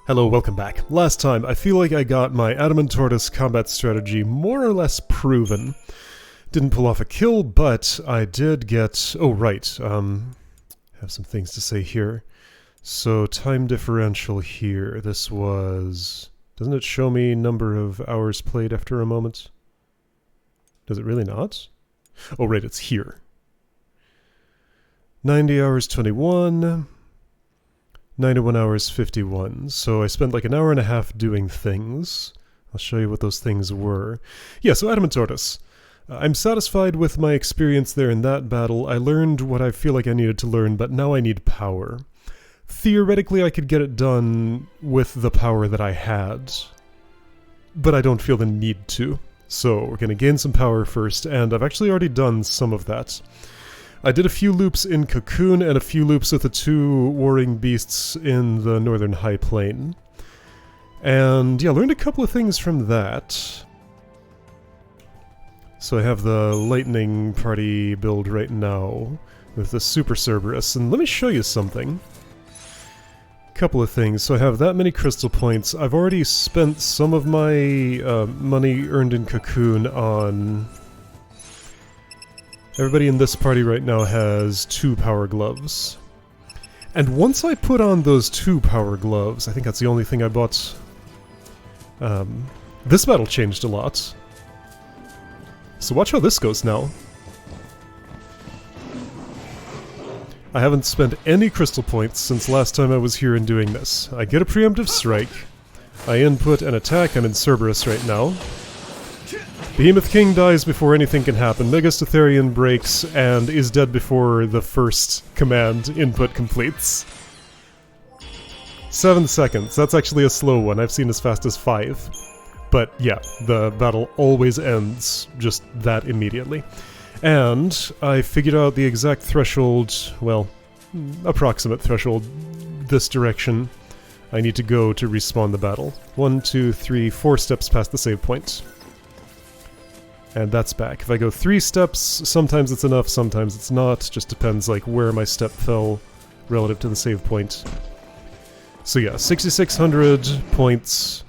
Hello, welcome back. Last time, I feel like I got my Adamant Tortoise combat strategy more or less proven. Didn't pull off a kill, but I did get... Oh, right. Have some things to say here. So, time differential here. This was... Doesn't it show me number of hours played after a moment? Does it really not? Oh, right, it's here. 90 hours 21... 91 hours 51, so I spent like an hour and a half doing things. I'll show you what those things were. Yeah, so Adamant Tortoise. I'm satisfied with my experience there in that battle. I learned what I feel like I needed to learn, but now I need power. Theoretically, I could get it done with the power that I had, but I don't feel the need to. So we're going to gain some power first, and I've actually already done some of that. I did a few loops in Cocoon and a few loops with the two warring beasts in the northern high plain. And yeah, learned a couple of things from that. So I have the lightning party build right now with the Super Cerberus, and let me show you something. Couple of things. So I have that many crystal points. I've already spent some of my money earned in Cocoon on... Everybody in this party right now has 2 power gloves. And once I put on those 2 power gloves, I think that's the only thing I bought. This battle changed a lot. So watch how this goes now. I haven't spent any crystal points since last time I was here and doing this. I get a preemptive strike. I input an attack. I'm in Cerberus right now. Behemoth King dies before anything can happen. Megastotherian breaks and is dead before the first command input completes. 7 seconds. That's actually a slow one. I've seen as fast as 5. But yeah, the battle always ends just that immediately. And I figured out the exact threshold, well, approximate threshold this direction I need to go to respawn the battle. 1, 2, 3, 4 steps past the save point. And that's back. If I go 3 steps, sometimes it's enough, sometimes it's not. Just depends like where my step fell relative to the save point. So yeah, 6,600 points.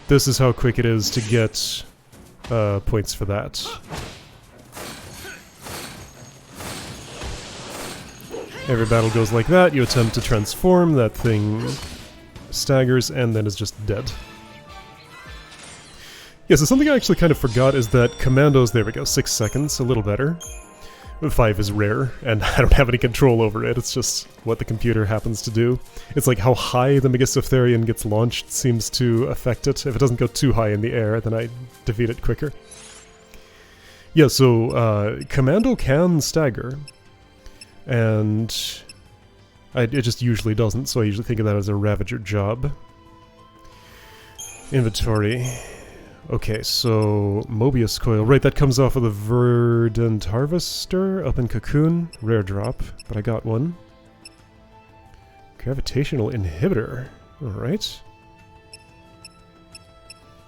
This is how quick it is to get points for that. Every battle goes like that. You attempt to transform, that thing staggers, and then is just dead. Yeah, so something I actually kind of forgot is that commandos, there we go, 6 seconds, a little better. 5 is rare, and I don't have any control over it, it's just what the computer happens to do. It's like how high the Megastotherian gets launched seems to affect it. If it doesn't go too high in the air, then I defeat it quicker. Yeah, so commando can stagger, and it just usually doesn't, so I usually think of that as a Ravager job. Inventory. Okay, so Mobius Coil. Right, that comes off of the Verdant Harvester up in Cocoon. Rare drop, but I got one. Gravitational Inhibitor. Alright.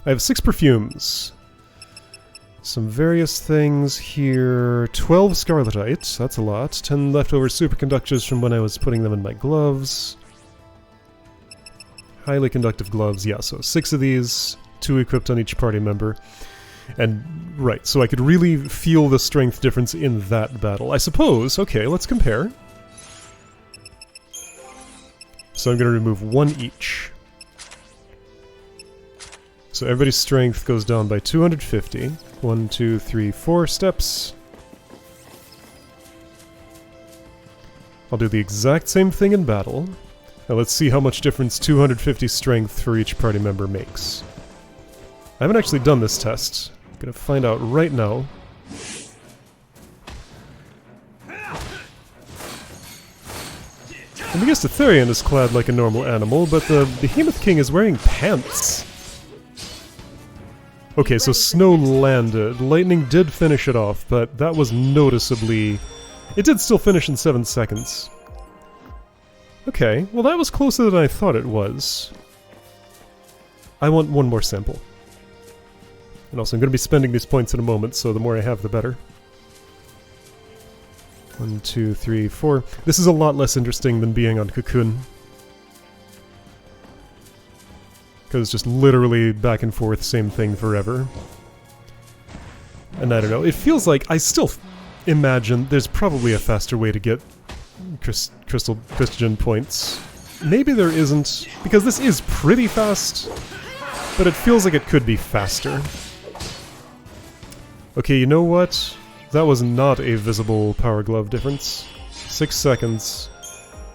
I have 6 perfumes. Some various things here. 12 Scarletite, that's a lot. 10 leftover superconductors from when I was putting them in my gloves. Highly conductive gloves, yeah, so 6 of these. 2 equipped on each party member. And, right, so I could really feel the strength difference in that battle. I suppose, okay, let's compare. So I'm going to remove 1 each. So everybody's strength goes down by 250. 1, 2, 3, 4 steps. I'll do the exact same thing in battle. Now let's see how much difference 250 strength for each party member makes. I haven't actually done this test. I'm gonna find out right now. The Megastotherian is clad like a normal animal, but the Behemoth King is wearing pants. Okay, so snow landed. Lightning did finish it off, but that was noticeably... It did still finish in 7 seconds. Okay, well that was closer than I thought it was. I want one more sample. And also, I'm going to be spending these points in a moment, so the more I have, the better. 1, 2, 3, 4. This is a lot less interesting than being on Cocoon. Because just literally back and forth, same thing forever. And I don't know, it feels like I still imagine there's probably a faster way to get Christian points. Maybe there isn't, because this is pretty fast, but it feels like it could be faster. Okay, you know what? That was not a visible Power Glove difference. 6 seconds.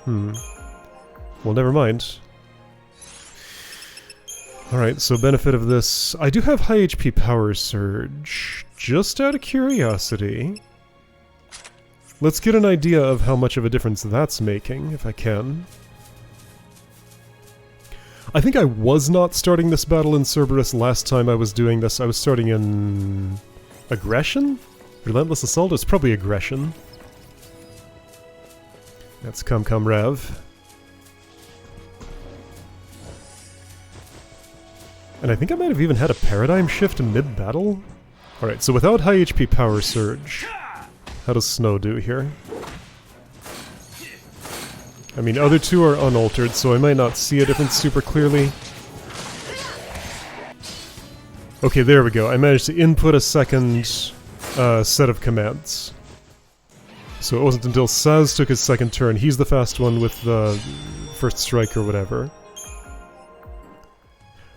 Well, never mind. Alright, so benefit of this... I do have high HP Power Surge. Just out of curiosity. Let's get an idea of how much of a difference that's making, if I can. I think I was not starting this battle in Cerberus last time I was doing this. I was starting in... Aggression? Relentless Assault? It's probably Aggression. That's Come Rev. And I think I might have even had a paradigm shift mid-battle? Alright, so without high HP Power Surge, how does Snow do here? I mean, other two are unaltered, so I might not see a difference super clearly. Okay, there we go. I managed to input a second set of commands. So it wasn't until Saz took his second turn. He's the fast one with the first strike or whatever.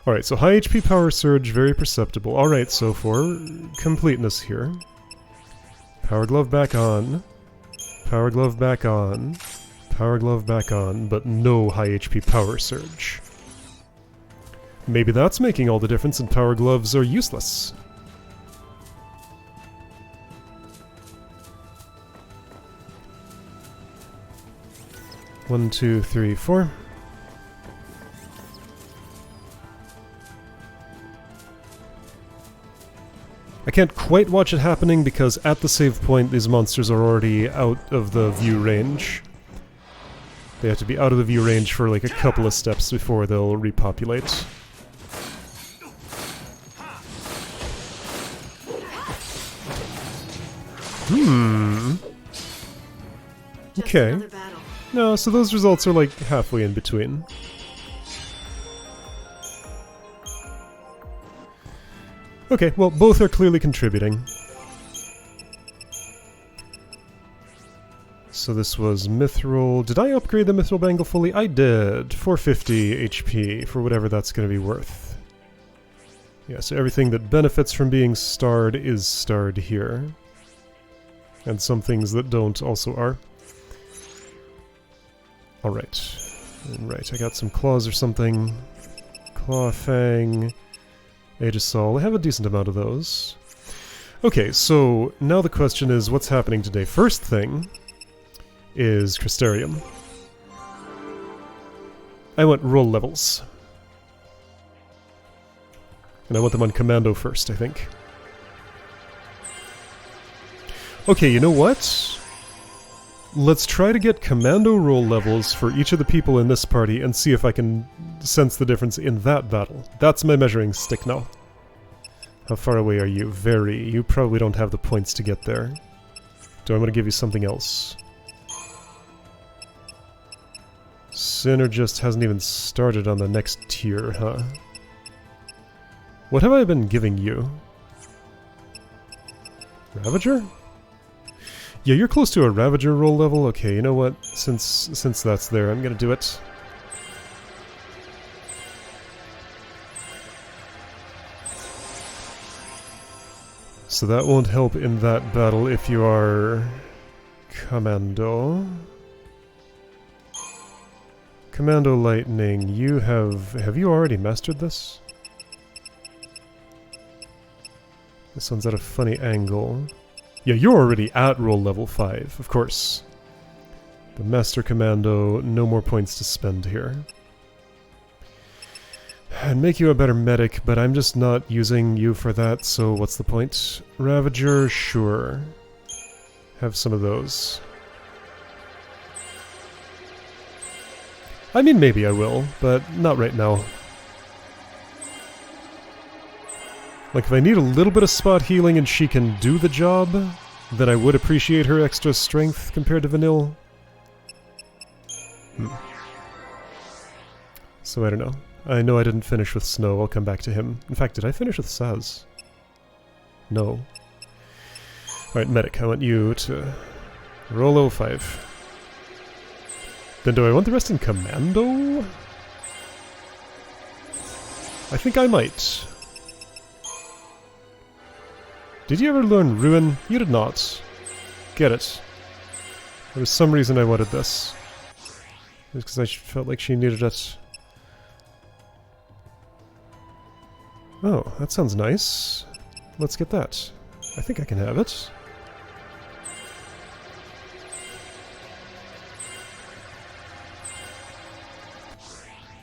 Alright, so high HP Power Surge, very perceptible. Alright, so for completeness here. Power Glove back on. Power Glove back on. Power Glove back on, but no high HP Power Surge. Maybe that's making all the difference and Power Gloves are useless. One, two, three, four. I can't quite watch it happening because at the save point these monsters are already out of the view range. They have to be out of the view range for like a couple of steps before they'll repopulate. Okay. No, so those results are like halfway in between. Okay, well, both are clearly contributing. So this was Mithril. Did I upgrade the Mithril Bangle fully? I did. 450 HP for whatever that's going to be worth. Yeah, so everything that benefits from being starred is starred here. And some things that don't also are. Alright. Right, I got some claws or something. Claw, Fang, Aegisol. I have a decent amount of those. Okay, so now the question is, what's happening today? First thing is Crystarium. I want roll levels. And I want them on Commando first, I think. Okay, you know what? Let's try to get Commando roll levels for each of the people in this party and see if I can sense the difference in that battle. That's my measuring stick now. How far away are you? Very. You probably don't have the points to get there. Do I want to give you something else? Synergist hasn't even started on the next tier, huh? What have I been giving you? Ravager? Yeah, you're close to a Ravager roll level. Okay, you know what? Since that's there, I'm gonna do it. So that won't help in that battle if you are Commando. Commando Lightning, you have you already mastered this? This one's at a funny angle. Yeah, you're already at roll level 5, of course. The Master Commando, no more points to spend here. I'd make you a better medic, but I'm just not using you for that, so what's the point? Ravager, sure. Have some of those. I mean, maybe I will, but not right now. Like, if I need a little bit of spot healing and she can do the job, then I would appreciate her extra strength compared to Vanille. So I don't know. I know I didn't finish with Snow, I'll come back to him. In fact, did I finish with Saz? No. Alright, Medic, I want you to roll 05. Then do I want the rest in Commando? I think I might. Did you ever learn Ruin? You did not. Get it. There was some reason I wanted this. It was because I felt like she needed it. Oh, that sounds nice. Let's get that. I think I can have it.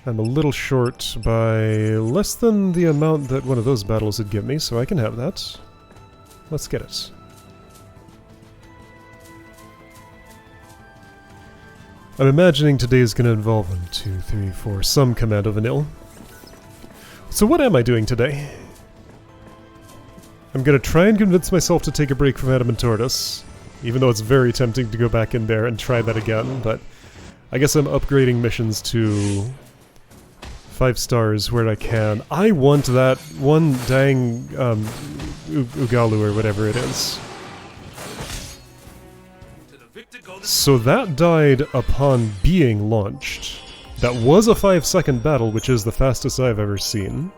I'm a little short by less than the amount that one of those battles would give me, so I can have that. Let's get it. I'm imagining today is going to involve 1, 2, 3, 4, some Commando Vanille. So what am I doing today? I'm going to try and convince myself to take a break from Adamant Tortoise, even though it's very tempting to go back in there and try that again, but I guess I'm upgrading missions to 5 stars where I can. I want that one dang Ugalu or whatever it is. So that died upon being launched. That was a 5-second battle, which is the fastest I've ever seen.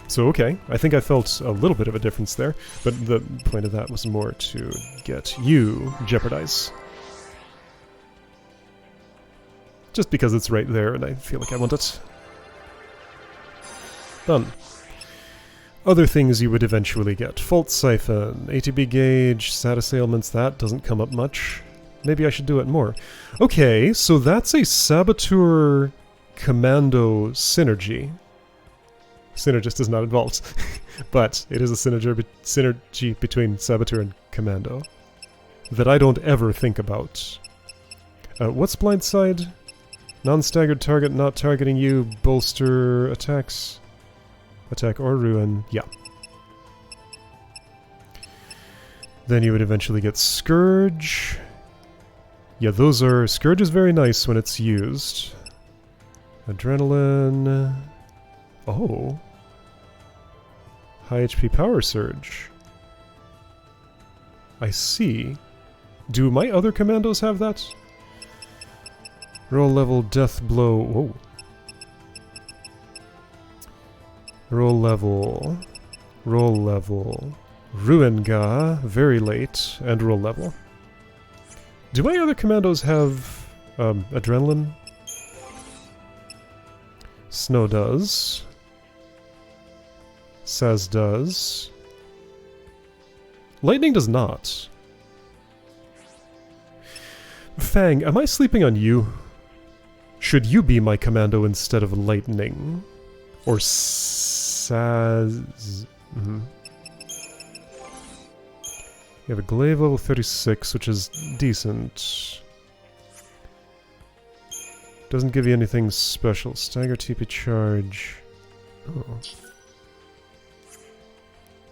So okay, I think I felt a little bit of a difference there, but the point of that was more to get you Jeopardize. Just because it's right there and I feel like I want it. Done. Other things you would eventually get. Fault Siphon, ATB Gauge, status ailments, that doesn't come up much. Maybe I should do it more. Okay, so that's a Saboteur Commando synergy. Synergist is not involved, but it is a synergy between Saboteur and Commando that I don't ever think about. What's Blindside? Non-staggered target not targeting you, bolster attacks. Attack or ruin, yeah. Then you would eventually get Scourge. Yeah, those are... Scourge is very nice when it's used. Adrenaline... Oh. High HP Power Surge. I see. Do my other commandos have that? Roll level, Death Blow... Whoa. Roll level... Roll level... Ruinga, very late, and roll level. Do my other commandos have adrenaline? Snow does. Saz does. Lightning does not. Fang, am I sleeping on you? Should you be my commando instead of Lightning? Or Saz... You have a glaive level 36, which is decent. Doesn't give you anything special. Stagger TP charge. Oh.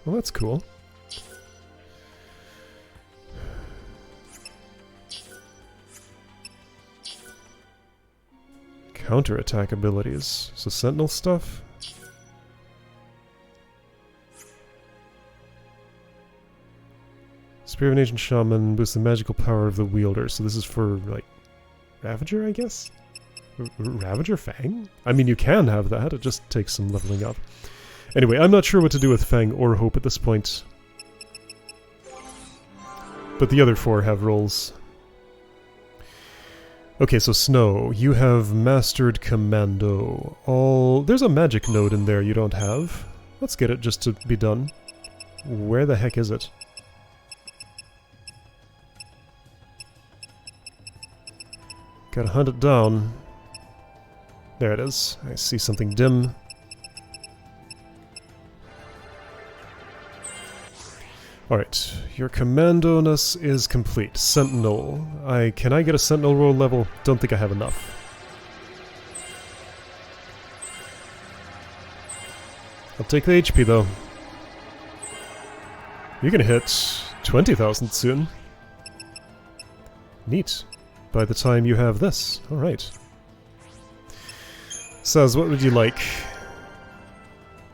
Well, that's cool. Counterattack abilities. So Sentinel stuff? Spear of an Ancient Shaman boosts the magical power of the wielder. So this is for, like, Ravager, I guess? Ravager Fang? I mean, you can have that, it just takes some leveling up. Anyway, I'm not sure what to do with Fang or Hope at this point. But the other 4 have rolls. Okay, so Snow, you have Mastered Commando. There's a magic node in there you don't have. Let's get it just to be done. Where the heck is it? Gotta hunt it down. There it is. I see something dim. Alright, your commando-ness is complete. Sentinel. Can I get a Sentinel roll level? Don't think I have enough. I'll take the HP though. You're gonna hit 20,000 soon. Neat. By the time you have this. Alright. Says, what would you like?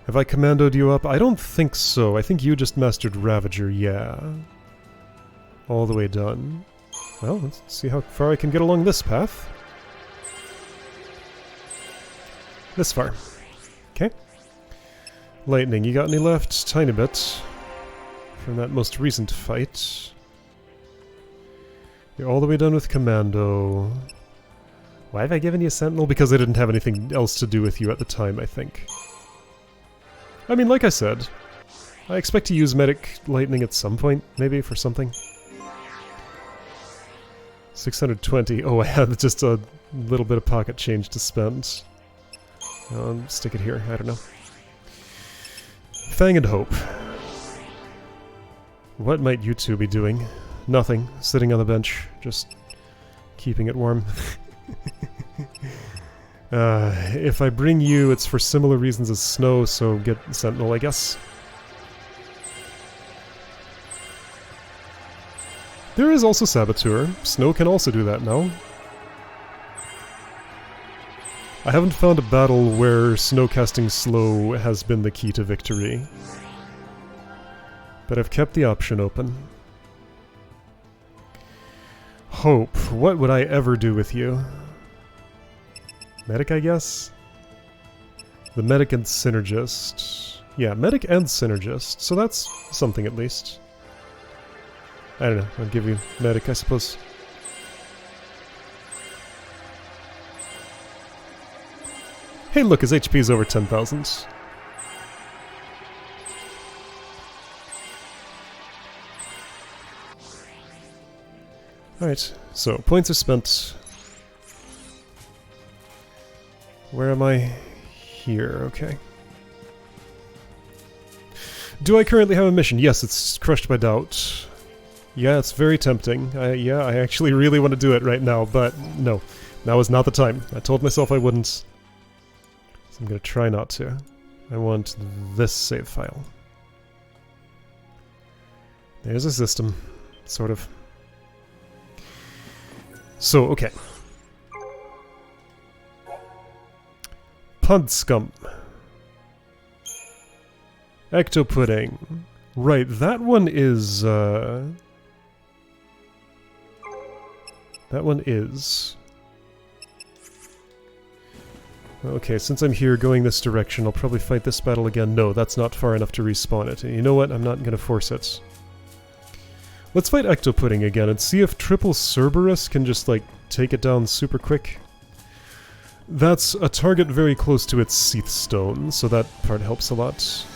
Have I commandoed you up? I don't think so. I think you just mastered Ravager, yeah. All the way done. Well, let's see how far I can get along this path. This far. Okay. Lightning, you got any left? Tiny bit. From that most recent fight. You're all the way done with Commando. Why have I given you Sentinel? Because I didn't have anything else to do with you at the time, I think. I mean, like I said, I expect to use Medic Lightning at some point, maybe, for something. 620. Oh, I had just a little bit of pocket change to spend. Stick it here, I don't know. Fang and Hope. What might you two be doing? Nothing. Sitting on the bench, just keeping it warm. If I bring you, it's for similar reasons as Snow, so get Sentinel, I guess. There is also Saboteur. Snow can also do that now. I haven't found a battle where Snowcasting Slow has been the key to victory. But I've kept the option open. Hope. What would I ever do with you? Medic, I guess? The Medic and Synergist. Yeah, Medic and Synergist, so that's something at least. I don't know, I'll give you Medic, I suppose. Hey look, his HP is over 10,000. Alright, so points are spent. Where am I? Here, okay. Do I currently have a mission? Yes, it's Crushed by Doubt. Yeah, it's very tempting. Yeah, I actually really want to do it right now, but no. Now is not the time. I told myself I wouldn't. So I'm going to try not to. I want this save file. There's a system. Sort of. So, okay. Pud Scum. Ecto Pudding. Right, that one is, that one is... Okay, since I'm here going this direction, I'll probably fight this battle again. No, that's not far enough to respawn it. And you know what? I'm not going to force it. Let's fight Ecto Pudding again and see if Triple Cerberus can just, like, take it down super quick. That's a target very close to its Seath Stone, so that part helps a lot.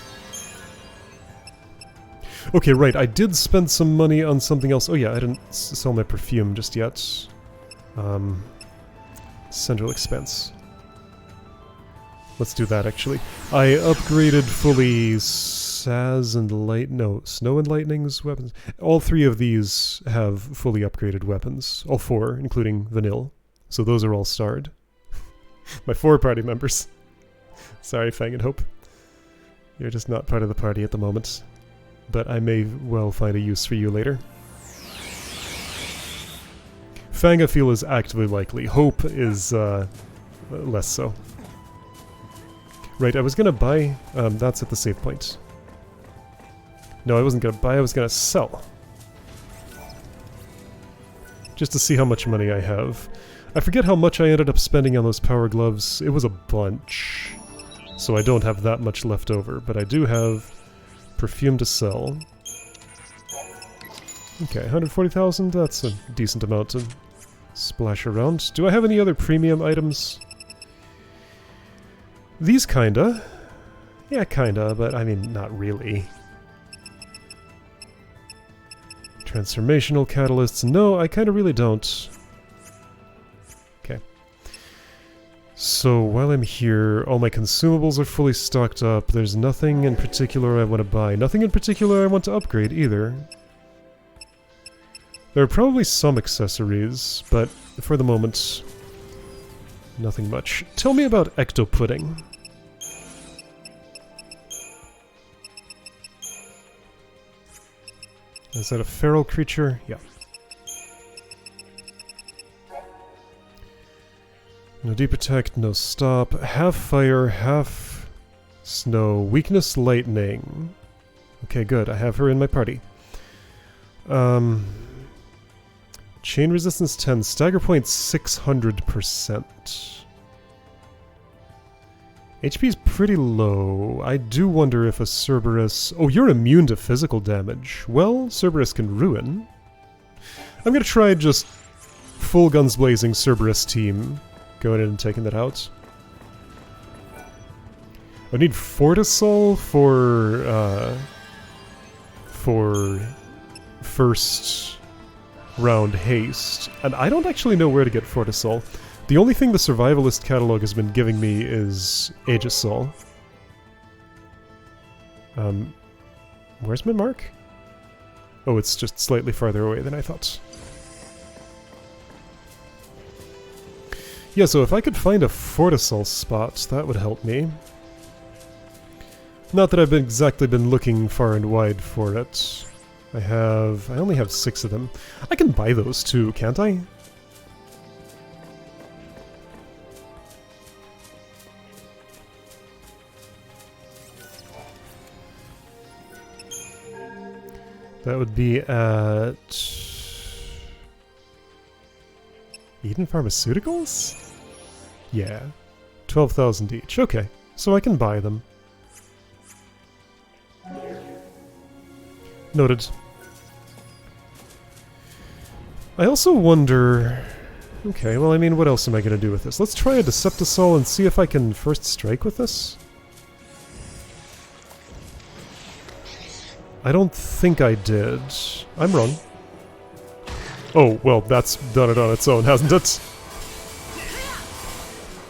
Okay, right, I did spend some money on something else. Oh yeah, I didn't sell my perfume just yet. Central Expense. Let's do that, actually. I upgraded fully Saz and Snow and Lightning's weapons. All three of these have fully upgraded weapons. All four, including Vanille. So those are all starred. My 4 party members. Sorry, Fang and Hope. You're just not part of the party at the moment. But I may well find a use for you later. Fang, I feel, is actively likely. Hope is less so. Right, I was gonna buy... that's at the save point. No, I wasn't gonna buy, I was gonna sell. Just to see how much money I have. I forget how much I ended up spending on those power gloves. It was a bunch. So I don't have that much left over, but I do have perfume to sell. Okay, 140,000, that's a decent amount to splash around. Do I have any other premium items? These kinda. Yeah, kinda, but I mean, not really. Transformational catalysts. No, I kinda really don't. Okay. So, while I'm here, all my consumables are fully stocked up. There's nothing in particular I want to buy. Nothing in particular I want to upgrade, either. There are probably some accessories, but for the moment, nothing much. Tell me about Ecto Pudding. Is that a feral creature? Yeah. No deep attack, no stop. Half fire, half snow. Weakness lightning. Okay, good. I have her in my party. Chain resistance 10. Stagger point 600%. HP is pretty low. I do wonder if a Cerberus... Oh, you're immune to physical damage. Well, Cerberus can ruin. I'm gonna try just full guns blazing Cerberus team. Going in and taking that out. I need Fortisol for first round haste. And I don't actually know where to get Fortisol. The only thing the Survivalist catalog has been giving me is Aegisol. Where's my mark? Oh, it's just slightly farther away than I thought. Yeah, so if I could find a Fortisol spot, that would help me. Not that I've exactly been looking far and wide for it. I only have 6 of them. I can buy those too, can't I? That would be at... Eden Pharmaceuticals? Yeah. 12,000 each. Okay, so I can buy them. Noted. I also wonder... Okay, well, I mean, what else am I going to do with this? Let's try a Deceptisol and see if I can first strike with this. I don't think I did. I'm wrong. Oh, well, that's done it on its own, hasn't it?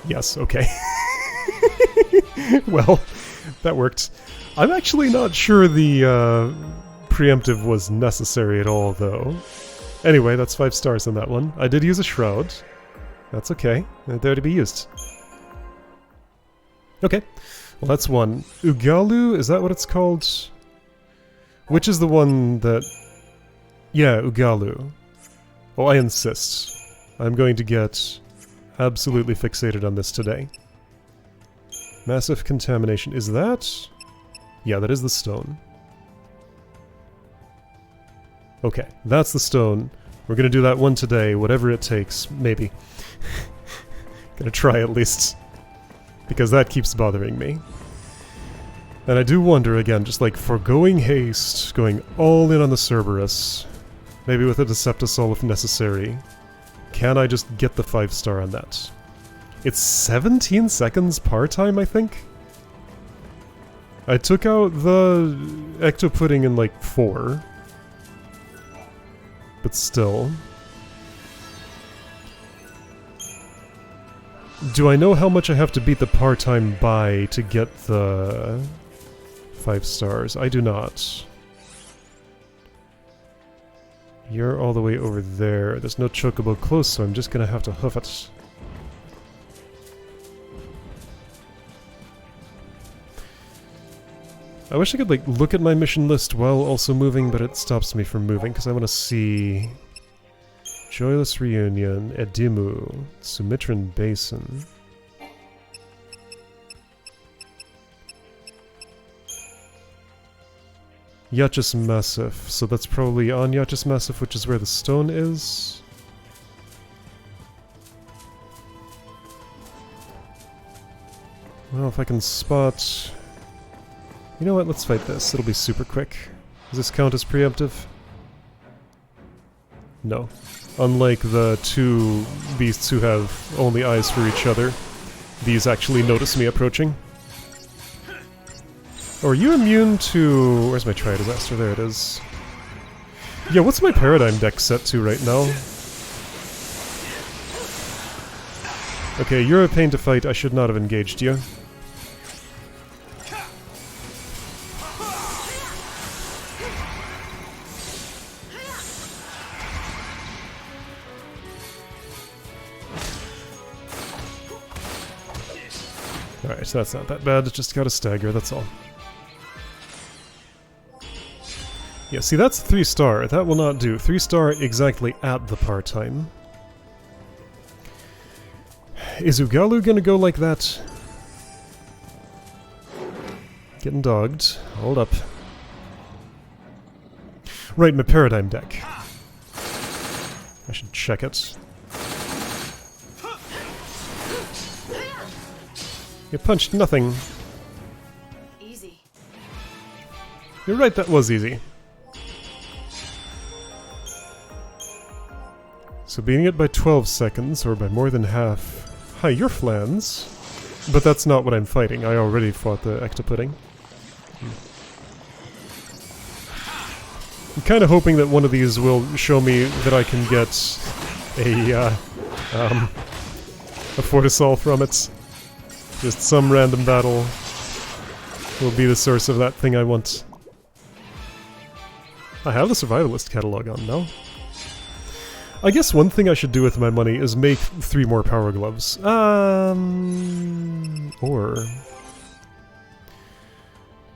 Yes, okay. Well, that worked. I'm actually not sure the preemptive was necessary at all, though. Anyway, that's 5 stars on that one. I did use a Shroud. That's okay. They're there to be used. Okay. Well, that's one. Ugalu, is that what it's called? Which is the one that... Yeah, Ugalu. Oh, I insist. I'm going to get absolutely fixated on this today. Massive contamination. Is that... Yeah, that is the stone. Okay, that's the stone. We're gonna do that one today, whatever it takes, maybe. Gonna try at least. Because that keeps bothering me. And I do wonder, again, just like foregoing haste, going all in on the Cerberus, maybe with a Deceptisol if necessary, can I just get the 5-star on that? It's 17 seconds par time, I think? I took out the Ectopudding in like 4. But still. Do I know how much I have to beat the par time by to get the 5 stars? I do not. You're all the way over there. There's no chocobo close, so I'm just gonna have to hoof it. I wish I could, like, look at my mission list while also moving, but it stops me from moving, because I want to see... Joyless Reunion, Edimu, Sumatran Basin... Yachus Massif, so that's probably on Yachus Massif, which is where the stone is. Well, if I can spot... You know what, let's fight this. It'll be super quick. Does this count as preemptive? No. Unlike the 2 beasts who have only eyes for each other, these actually notice me approaching. Oh, are you immune to... Where's my Tri-Disaster? There it is. Yeah, what's my Paradigm deck set to right now? Okay, you're a pain to fight. I should not have engaged you. Alright, so that's not that bad. Just got a stagger, that's all. Yeah, see, that's 3-star. That will not do. 3-star exactly at the par time. Is Ugalu gonna go like that? Getting dogged. Hold up. Right, my paradigm deck. I should check it. You punched nothing. Easy. You're right, that was easy. So beating it by 12 seconds, or by more than half. Hi, you're flans. But that's not what I'm fighting. I already fought the ectopudding. I'm kind of hoping that one of these will show me that I can get a Fortisol from it. Just some random battle will be the source of that thing I want. I have the Survivalist catalog on now. I guess one thing I should do with my money is make 3 more power gloves. Or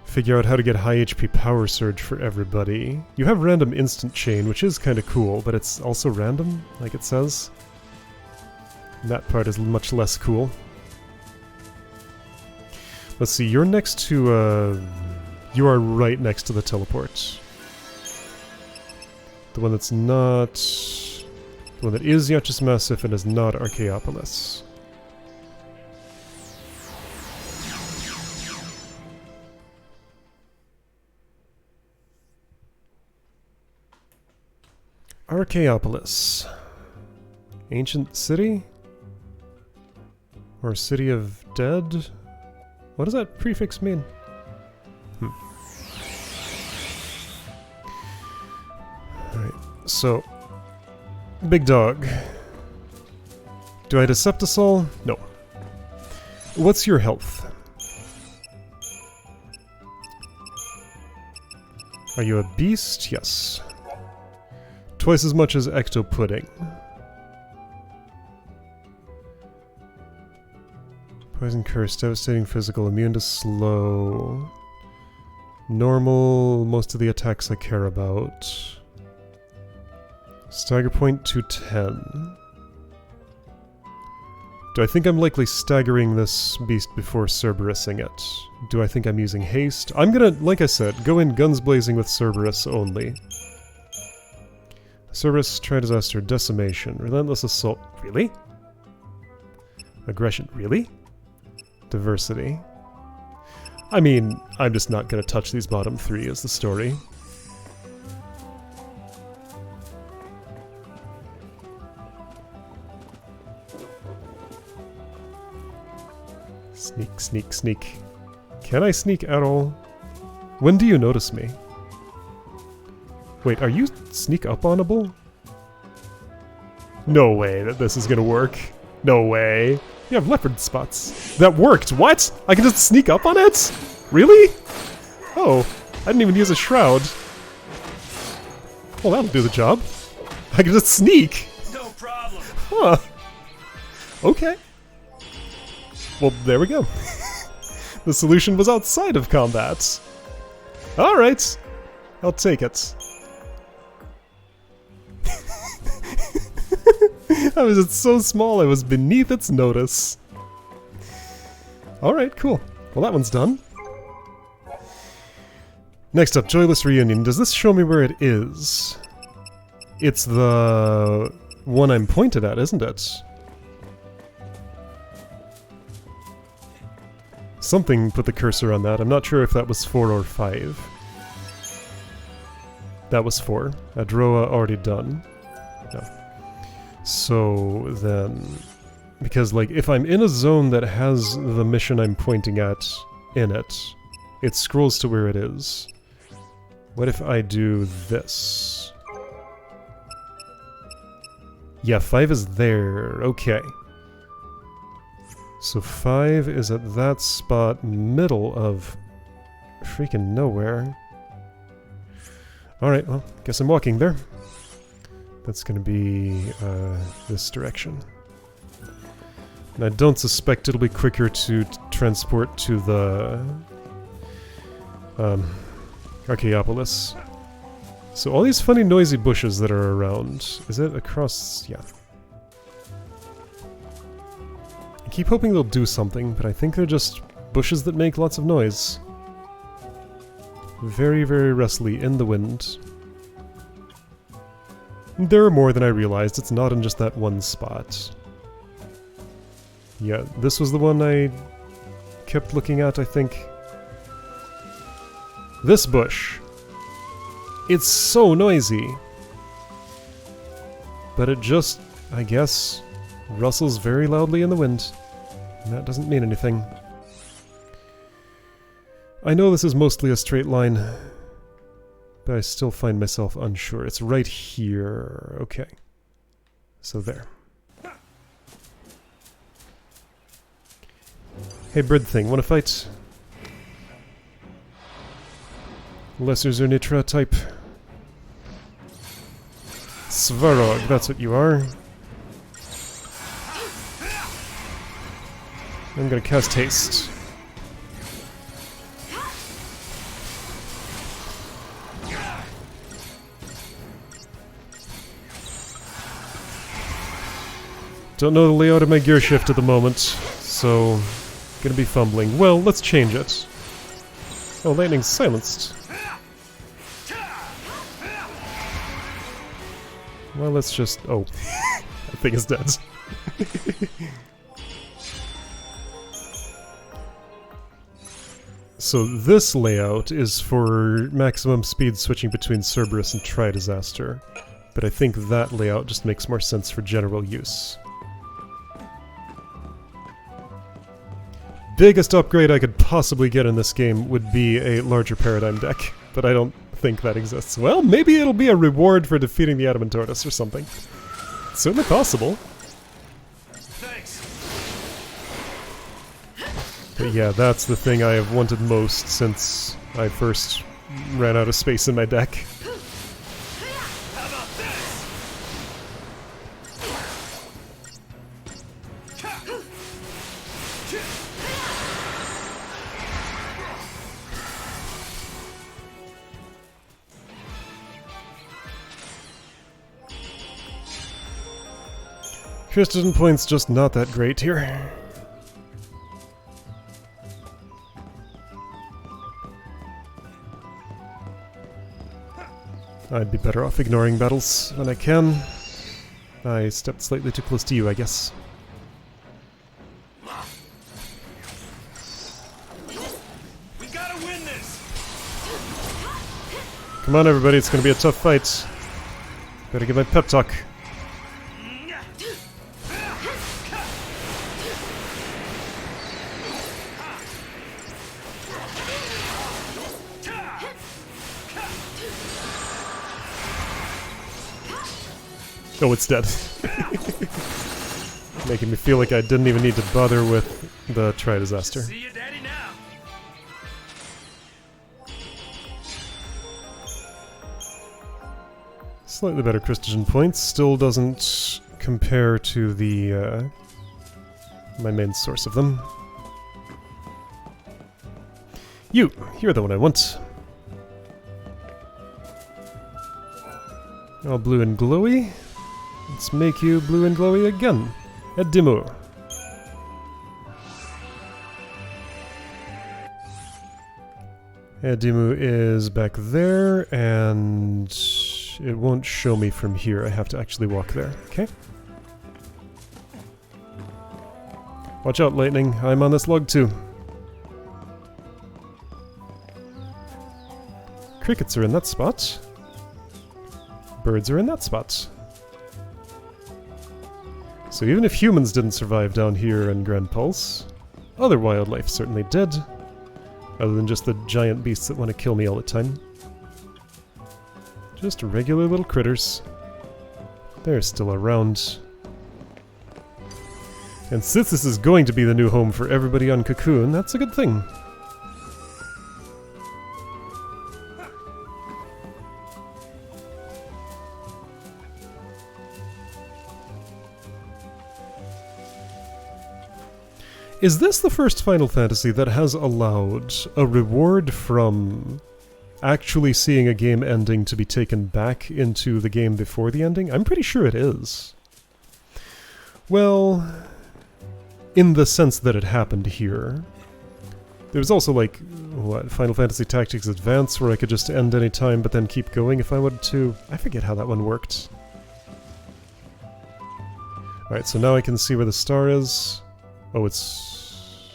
figure out how to get high HP power surge for everybody. You have random instant chain, which is kind of cool, but it's also random, like it says. And that part is much less cool. Let's see, you're next to, you are right next to the teleport. The one that's not... The one that is Yacht's Massif and is not Archaeopolis. Archaeopolis. Ancient city? Or city of dead? What does that prefix mean? Alright, so... Big dog. Do I Deceptisol? No. What's your health? Are you a beast? Yes. Twice as much as Ectopudding. Poison curse, devastating physical, immune to slow. Normal, most of the attacks I care about. Stagger point to 10. Do I think I'm likely staggering this beast before Cerberusing it? Do I think I'm using haste? I'm gonna, like I said, go in guns blazing with Cerberus only. Cerberus, Tri-Disaster, Decimation, Relentless Assault. Really? Aggression. Really? Diversity. I mean, I'm just not gonna touch these bottom 3 is the story. Sneak, sneak, sneak. Can I sneak at all? When do you notice me? Wait, are you sneak up-onable? No way that this is gonna work. No way. You have leopard spots. That worked! What? I can just sneak up on it? Really? Oh, I didn't even use a shroud. Well, that'll do the job. I can just sneak! No problem. Huh. Okay. Well, there we go. The solution was outside of combat. Alright. I'll take it. I was just so small I was beneath its notice. Alright, cool. Well, that one's done. Next up, Joyless Reunion. Does this show me where it is? It's the one I'm pointed at, isn't it? Something put the cursor on that. I'm not sure if that was 4 or 5. That was 4. Adroa already done. No. So then... Because, like, if I'm in a zone that has the mission I'm pointing at in it, it scrolls to where it is. What if I do this? Yeah, 5 is there. Okay. So 5 is at that spot, middle of freaking nowhere. Alright, well, guess I'm walking there. That's gonna be this direction. And I don't suspect it'll be quicker to transport to the Archaeopolis. So all these funny noisy bushes that are around, is it across? Yeah. keep hoping they'll do something, but I think they're just bushes that make lots of noise. Very, very rustly in the wind. There are more than I realized. It's not in just that one spot. Yeah, this was the one I kept looking at, I think. This bush. It's so noisy. But it just, I guess, rustles very loudly in the wind. And that doesn't mean anything. I know this is mostly a straight line, but I still find myself unsure. It's right here. Okay. So there. Hey, bird thing, wanna fight? Lesser Zernitra type. Svarog, that's what you are. I'm gonna cast haste. Don't know the layout of my gear shift at the moment, so gonna be fumbling. Well, let's change it. Oh, lightning's silenced. Well, let's just... oh. That thing is dead. So this layout is for maximum speed switching between Cerberus and Tri-Disaster, but I think that layout just makes more sense for general use. Biggest upgrade I could possibly get in this game would be a larger paradigm deck, but I don't think that exists. Well, maybe it'll be a reward for defeating the Adamant Tortoise or something. It's certainly possible. Thanks. But yeah, that's the thing I have wanted most since I first ran out of space in my deck. How about this? Christian points just not that great here. I'd be better off ignoring battles when I can. I stepped slightly too close to you, I guess. We gotta win this. Come on, everybody, it's gonna be a tough fight. Gotta give my pep talk. Oh, it's dead. Making me feel like I didn't even need to bother with the Tri-Disaster. See you, Daddy, now. Slightly better Christian points. Still doesn't compare to the my main source of them. You're the one I want. All blue and glowy. Let's make you blue and glowy again. Edimu. Edimu is back there, and it won't show me from here. I have to actually walk there. Okay. Watch out, lightning. I'm on this log too. Crickets are in that spot. Birds are in that spot. So even if humans didn't survive down here in Grand Pulse, other wildlife certainly did. Other than just the giant beasts that want to kill me all the time. Just regular little critters. They're still around. And since this is going to be the new home for everybody on Cocoon, that's a good thing. Is this the first Final Fantasy that has allowed a reward from actually seeing a game ending to be taken back into the game before the ending? I'm pretty sure it is. Well, in the sense that it happened here. There was also, like, what, Final Fantasy Tactics Advance, where I could just end any time but then keep going if I wanted to. I forget how that one worked. Alright, so now I can see where the star is. Oh, it's...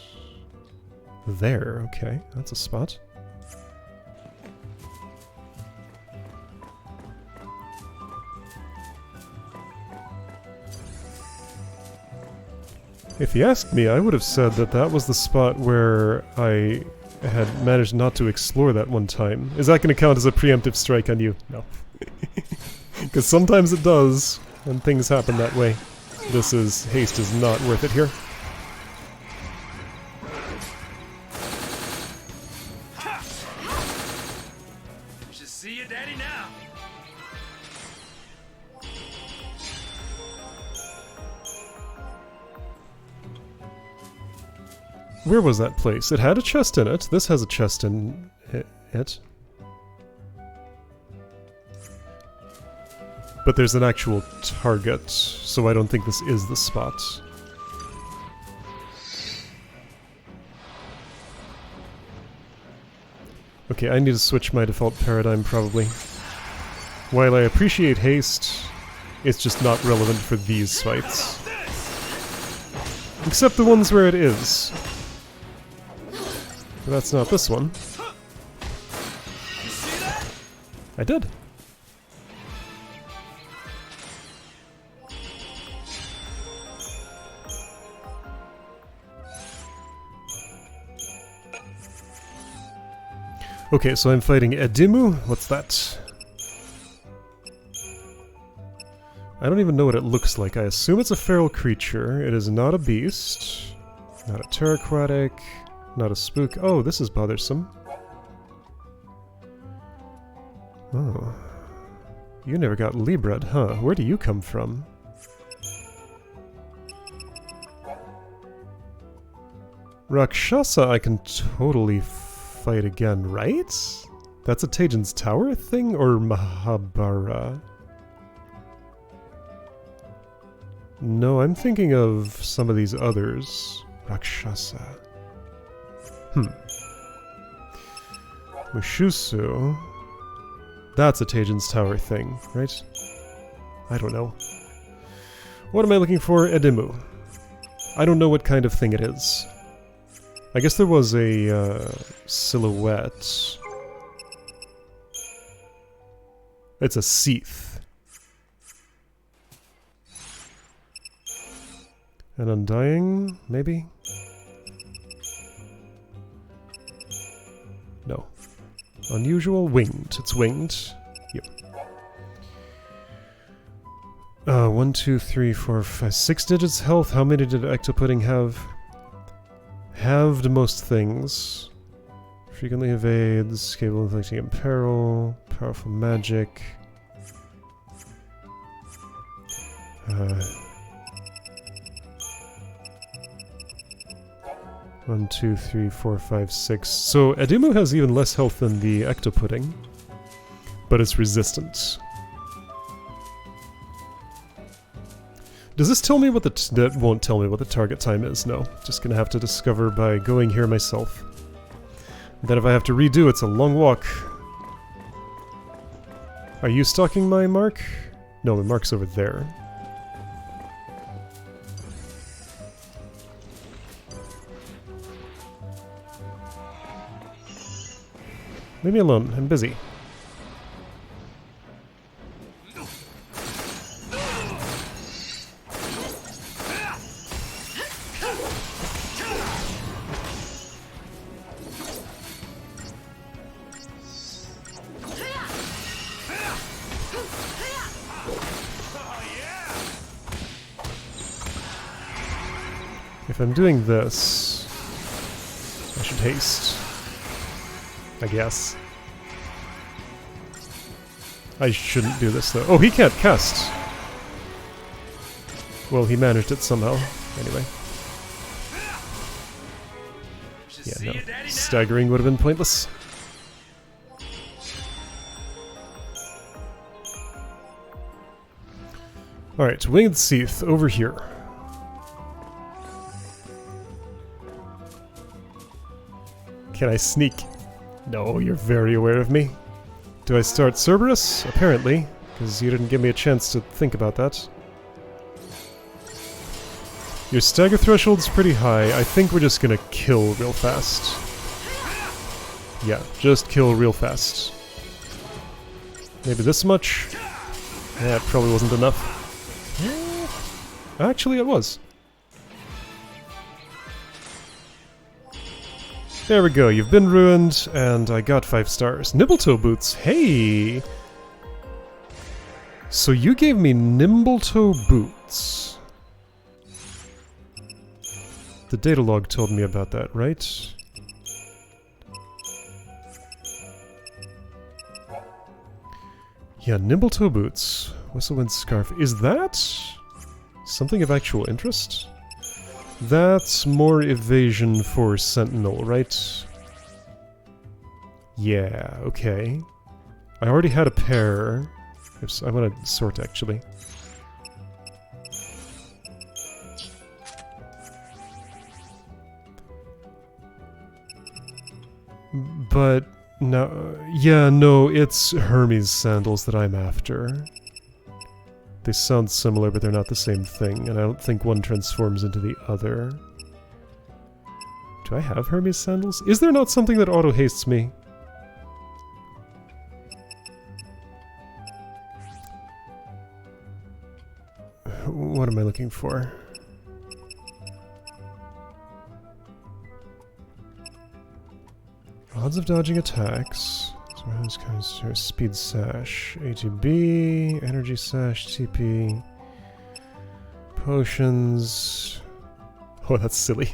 there, okay. That's a spot. If you asked me, I would have said that that was the spot where I had managed not to explore that one time. Is that going to count as a preemptive strike on you? No. Because sometimes it does, and things happen that way. Haste is not worth it here. Should see you, Daddy, now. Where was that place? It had a chest in it. This has a chest in it. But there's an actual target, so I don't think this is the spot. Okay, I need to switch my default paradigm, probably. While I appreciate haste, it's just not relevant for these fights. Except the ones where it is. But that's not this one. I did. Okay, so I'm fighting Edimu. What's that? I don't even know what it looks like. I assume it's a feral creature. It is not a beast. Not a pteroquatic. Not a spook. Oh, this is bothersome. Oh. You never got Libred, huh? Where do you come from? Rakshasa I can totally fight again, right? That's a Tajin's Tower thing, or Mahabara? No, I'm thinking of some of these others. Rakshasa. Mushusu. That's a Tajin's Tower thing, right? I don't know. What am I looking for? Edimu. I don't know what kind of thing it is. I guess there was a silhouette. It's a Seath. An Undying, maybe? No. Unusual? Winged. It's winged. Yep. 1, 2, 3, 4, 5, 6 digits health. How many did Ectopudding have? Halved most things. Frequently evades. Capable of inflicting imperil. Powerful magic. 1, 2, 3, 4, 5, 6. So Edimu has even less health than the Ectopudding, but it's resistant. Does this tell me what that won't tell me what the target time is? No. Just gonna have to discover by going here myself. Then if I have to redo, it's a long walk. Are you stalking my mark? No, my mark's over there. Leave me alone. I'm busy. If I'm doing this, I should haste. I guess. I shouldn't do this though. Oh, he can't cast! Well, he managed it somehow. Anyway. Yeah, no. Staggering would have been pointless. Alright, Winged Seath, over here. Can I sneak? No, you're very aware of me. Do I start Cerberus? Apparently, because you didn't give me a chance to think about that. Your stagger threshold's pretty high. I think we're just gonna kill real fast. Yeah, just kill real fast. Maybe this much? Yeah, it probably wasn't enough. Actually, it was. There we go, you've been ruined, and I got 5 stars. Nimbletoe boots, hey! So you gave me Nimbletoe boots. The data log told me about that, right? Yeah, Nimbletoe boots. Whistlewind scarf. Is that something of actual interest? That's more evasion for Sentinel, right? Yeah, okay. I already had a pair. Oops, I want to sort, actually. But, no, yeah, no, it's Hermes sandals that I'm after. They sound similar, but they're not the same thing, and I don't think one transforms into the other. Do I have Hermes sandals? Is there not something that auto-hastes me? What am I looking for? Odds of dodging attacks. Speed sash. ATB. Energy sash. TP. Potions. Oh, that's silly.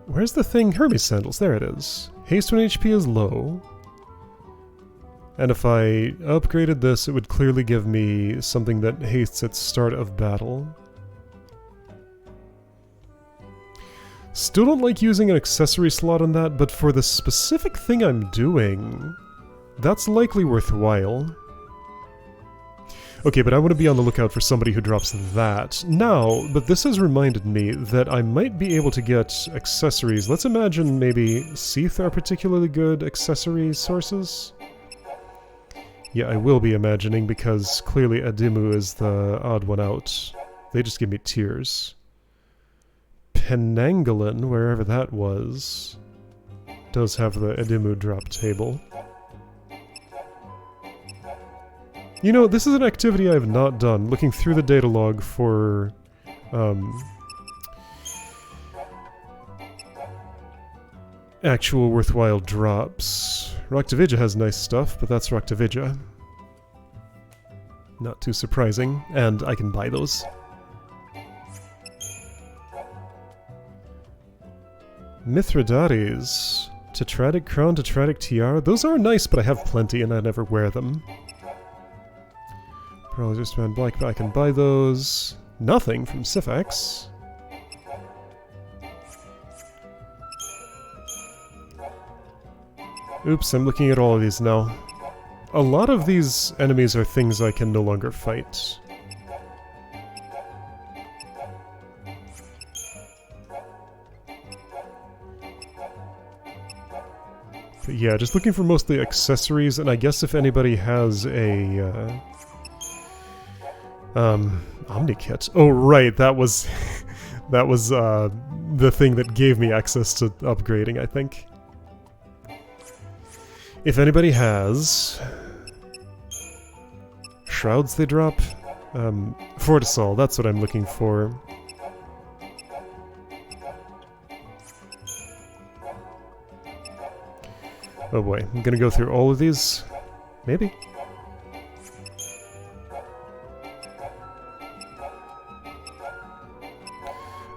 Where's the thing? Hermes sandals. There it is. Haste when HP is low. And if I upgraded this, it would clearly give me something that hastes at start of battle. Still don't like using an accessory slot on that, but for the specific thing I'm doing, that's likely worthwhile. Okay, but I want to be on the lookout for somebody who drops that. Now, but this has reminded me that I might be able to get accessories. Let's imagine maybe Seath are particularly good accessory sources. Yeah, I will be imagining, because clearly Adimu is the odd one out. They just give me tears. Penangolin, wherever that was, does have the Edimu drop table. You know, this is an activity I have not done, looking through the data log for actual worthwhile drops. Roktavidya has nice stuff, but that's Roktavidya. Not too surprising, and I can buy those. Mithridates. Tetratic crown, tetratic tiara. Those are nice, but I have plenty and I never wear them. Probably just around black, but I can buy those. Nothing from Syphax. Oops, I'm looking at all of these now. A lot of these enemies are things I can no longer fight. But yeah, just looking for mostly accessories, and I guess if anybody has a Omnikit. Oh right, that was that was the thing that gave me access to upgrading, I think. If anybody has shrouds they drop, Fortisol, that's what I'm looking for. Oh boy, I'm gonna go through all of these. Maybe.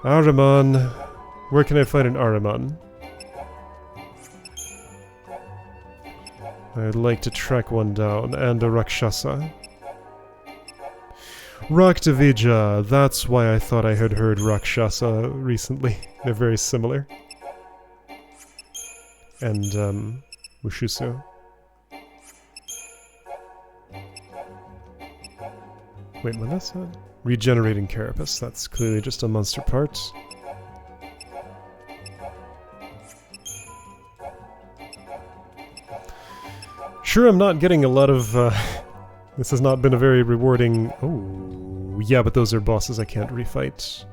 Ahriman. Where can I find an Ahriman? I'd like to track one down, and a Rakshasa. Roktavidya, that's why I thought I had heard Rakshasa recently. They're very similar. And, Mushisu. Wait, what is that? Regenerating Carapace, that's clearly just a monster part. sure I'm not getting a lot of... this has not been a very rewarding... Oh, yeah, but those are bosses I can't refight.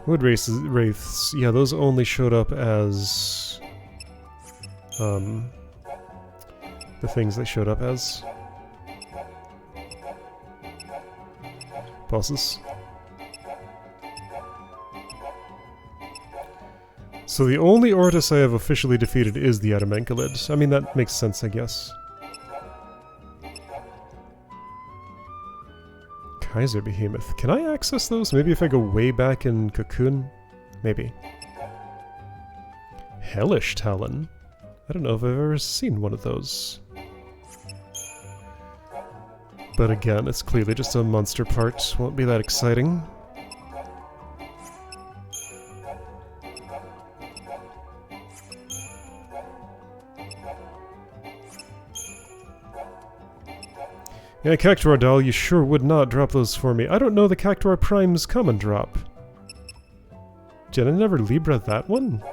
Wood wraiths, yeah, those only showed up as... the things they showed up as. Bosses. So the only Ortis I have officially defeated is the Adamanculid. I mean, that makes sense, I guess. Kaiser Behemoth. Can I access those? Maybe if I go way back in Cocoon? Maybe. Hellish Talon. I don't know if I've ever seen one of those. But again, it's clearly just a monster part. Won't be that exciting. Yeah, Cactuar doll, you sure would not drop those for me. I don't know the Cactuar Primes come and drop. Did I never Libra that one?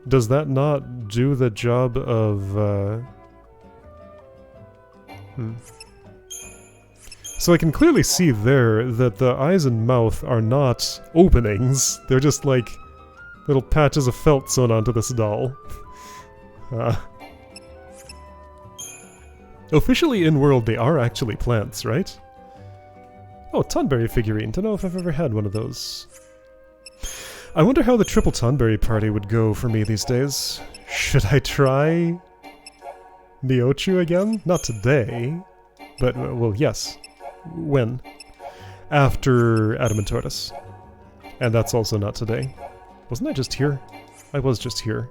Does that not do the job of, So I can clearly see there that the eyes and mouth are not openings. They're just like little patches of felt sewn onto this doll. Officially in-world, they are actually plants, right? Oh, Tonberry figurine. Don't know if I've ever had one of those. I wonder how the triple Tonberry party would go for me these days. Should I try Neochu again? Not today. But, well, yes. When? After Adamant Tortoise. And that's also not today. Wasn't I just here? I was just here.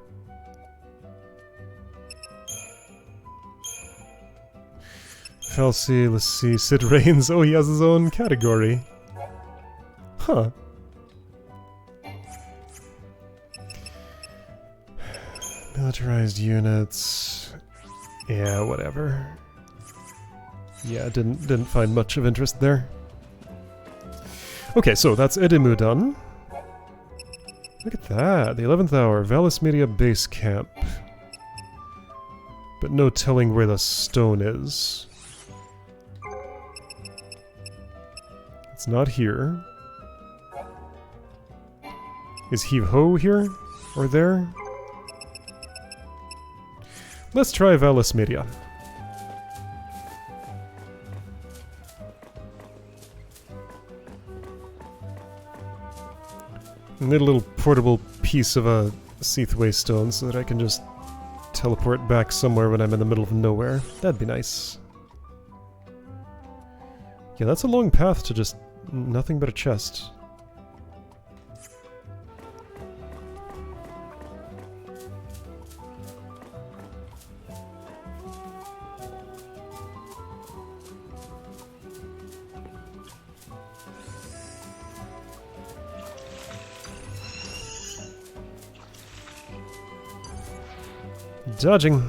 Falsey, let's see, Sid Reigns. Oh, he has his own category. Huh. Militarized units. Yeah, whatever. Yeah, didn't find much of interest there. Okay, so that's Edimu done. Look at that, the 11th hour, Valis Media base camp. But no telling where the stone is. It's not here. Is Heave-Ho here? Or there? Let's try Valis Media. I need a little portable piece of a Seathway stone so that I can just teleport back somewhere when I'm in the middle of nowhere. That'd be nice. Yeah, that's a long path to just nothing but a chest. Dodging.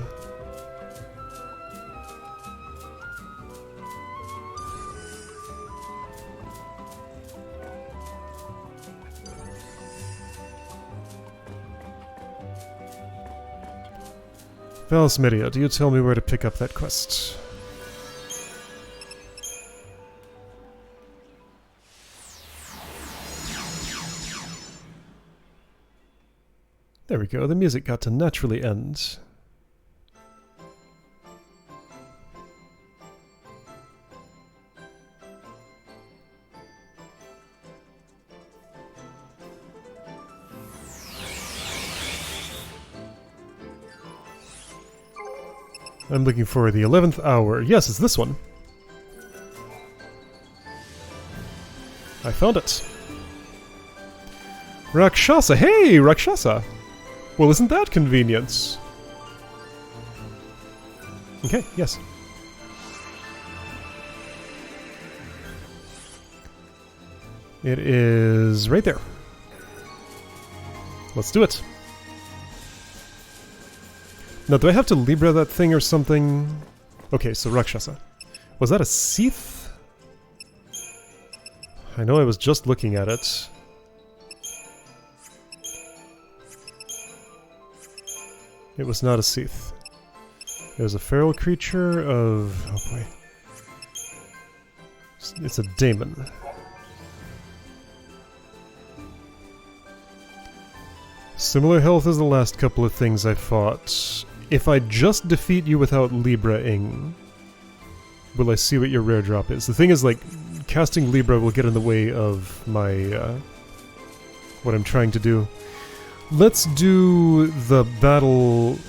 Valis Media, do you tell me where to pick up that quest? There we go, the music got to naturally end. I'm looking for the 11th hour. Yes, it's this one. I found it. Rakshasa! Hey, Rakshasa! Well, isn't that convenient? Okay, yes. It is right there. Let's do it. Now, do I have to Libra that thing or something? Okay, so Rakshasa. Was that a Seath? I know I was just looking at it. It was not a Seath. It was a feral creature of... oh boy. It's a daemon. Similar health as the last couple of things I fought. If I just defeat you without Libra-ing, will I see what your rare drop is? The thing is, like, casting Libra will get in the way of my, what I'm trying to do. Let's do the battle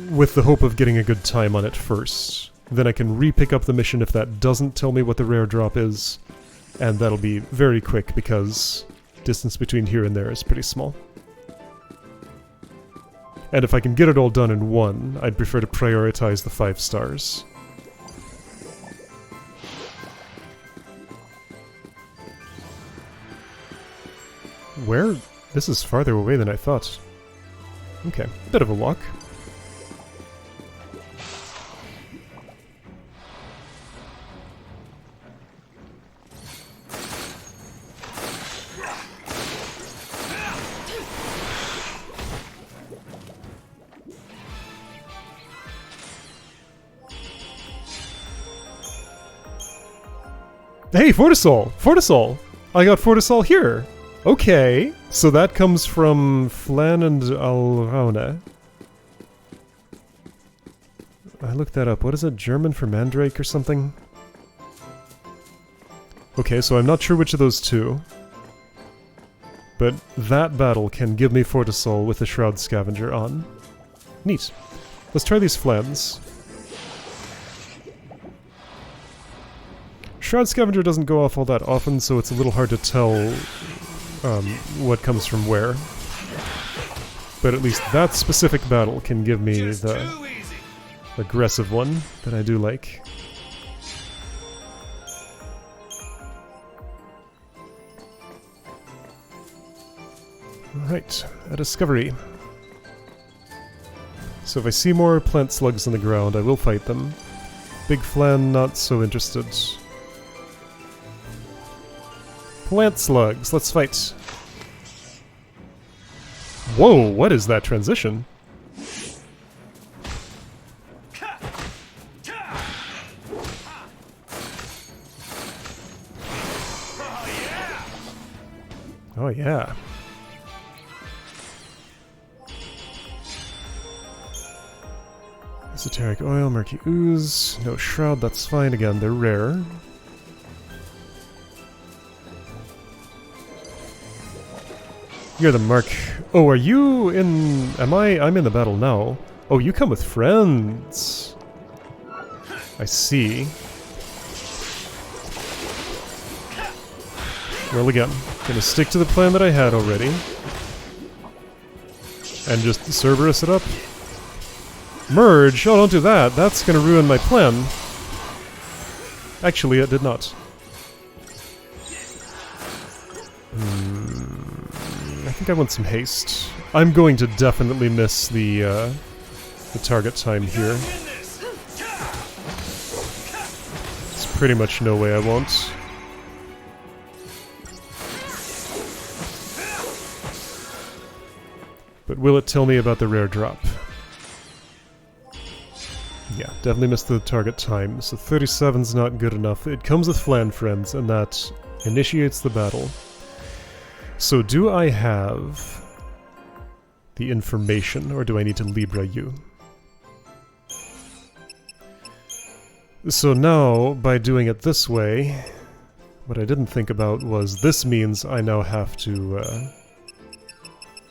with the hope of getting a good time on it first. Then I can re-pick up the mission if that doesn't tell me what the rare drop is. And that'll be very quick because distance between here and there is pretty small. And if I can get it all done in one, I'd prefer to prioritize the 5 stars. Where? This is farther away than I thought. Okay, bit of a walk. Hey, Fortisol! Fortisol! I got Fortisol here! Okay, so that comes from Flan and Alraune. I looked that up. What is it? German for Mandrake or something? Okay, so I'm not sure which of those two. But that battle can give me Fortisol with the Shroud Scavenger on. Neat. Let's try these Flans. Shroud Scavenger doesn't go off all that often, so it's a little hard to tell what comes from where. But at least that specific battle can give me the aggressive one that I do like. Alright, a discovery. So if I see more plant slugs on the ground, I will fight them. Big Flan, not so interested. Plant slugs, let's fight. Whoa, what is that transition? Oh yeah. Esoteric oil, murky ooze, no shroud, that's fine. Again, they're rare. You're the Mark. Oh, are you in... I'm in the battle now. Oh, you come with friends. I see. Well, again, gonna stick to the plan that I had already. And just Cerberus it up. Merge? Oh, don't do that. That's gonna ruin my plan. Actually, it did not. I think I want some haste. I'm going to definitely miss the target time here. There's pretty much no way I won't. But will it tell me about the rare drop? Yeah, definitely missed the target time. So 37's not good enough. It comes with Flan Friends, and that initiates the battle. So do I have the information, or do I need to Libra you? So now, by doing it this way, what I didn't think about was this means I now have to...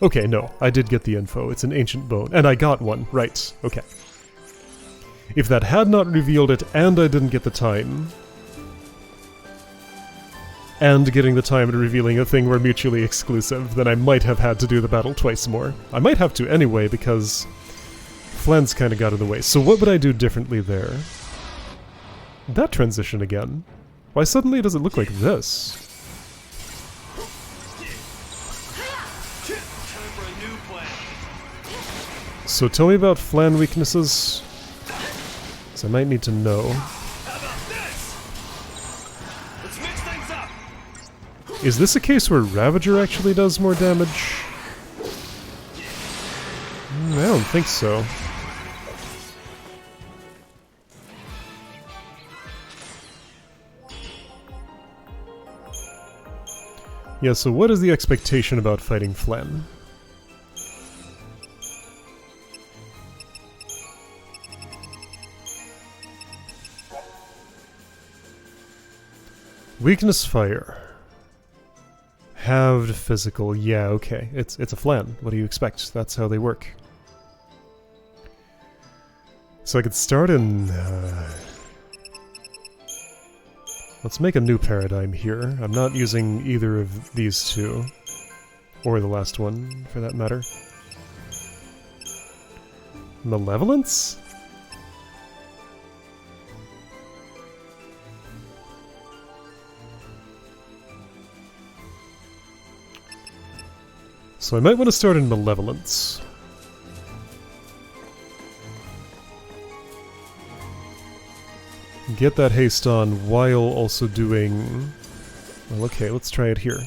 Okay, no, I did get the info. It's an ancient bone, and I got one, right, okay. If that had not revealed it, and I didn't get the time... and getting the time and revealing a thing were mutually exclusive, then I might have had to do the battle twice more. I might have to anyway, because Flan's kind of got in the way. So what would I do differently there? That transition again. Why suddenly does it look like this? So tell me about Flan weaknesses, because I might need to know. Is this a case where Ravager actually does more damage? I don't think so. Yeah, so what is the expectation about fighting Phlegm? Weakness fire. Halved physical. Yeah, okay. It's a flan. What do you expect? That's how they work. So I could start in... let's make a new paradigm here. I'm not using either of these two. Or the last one, for that matter. Malevolence? So I might want to start in Malevolence. Get that haste on while also doing... Well, okay, let's try it here.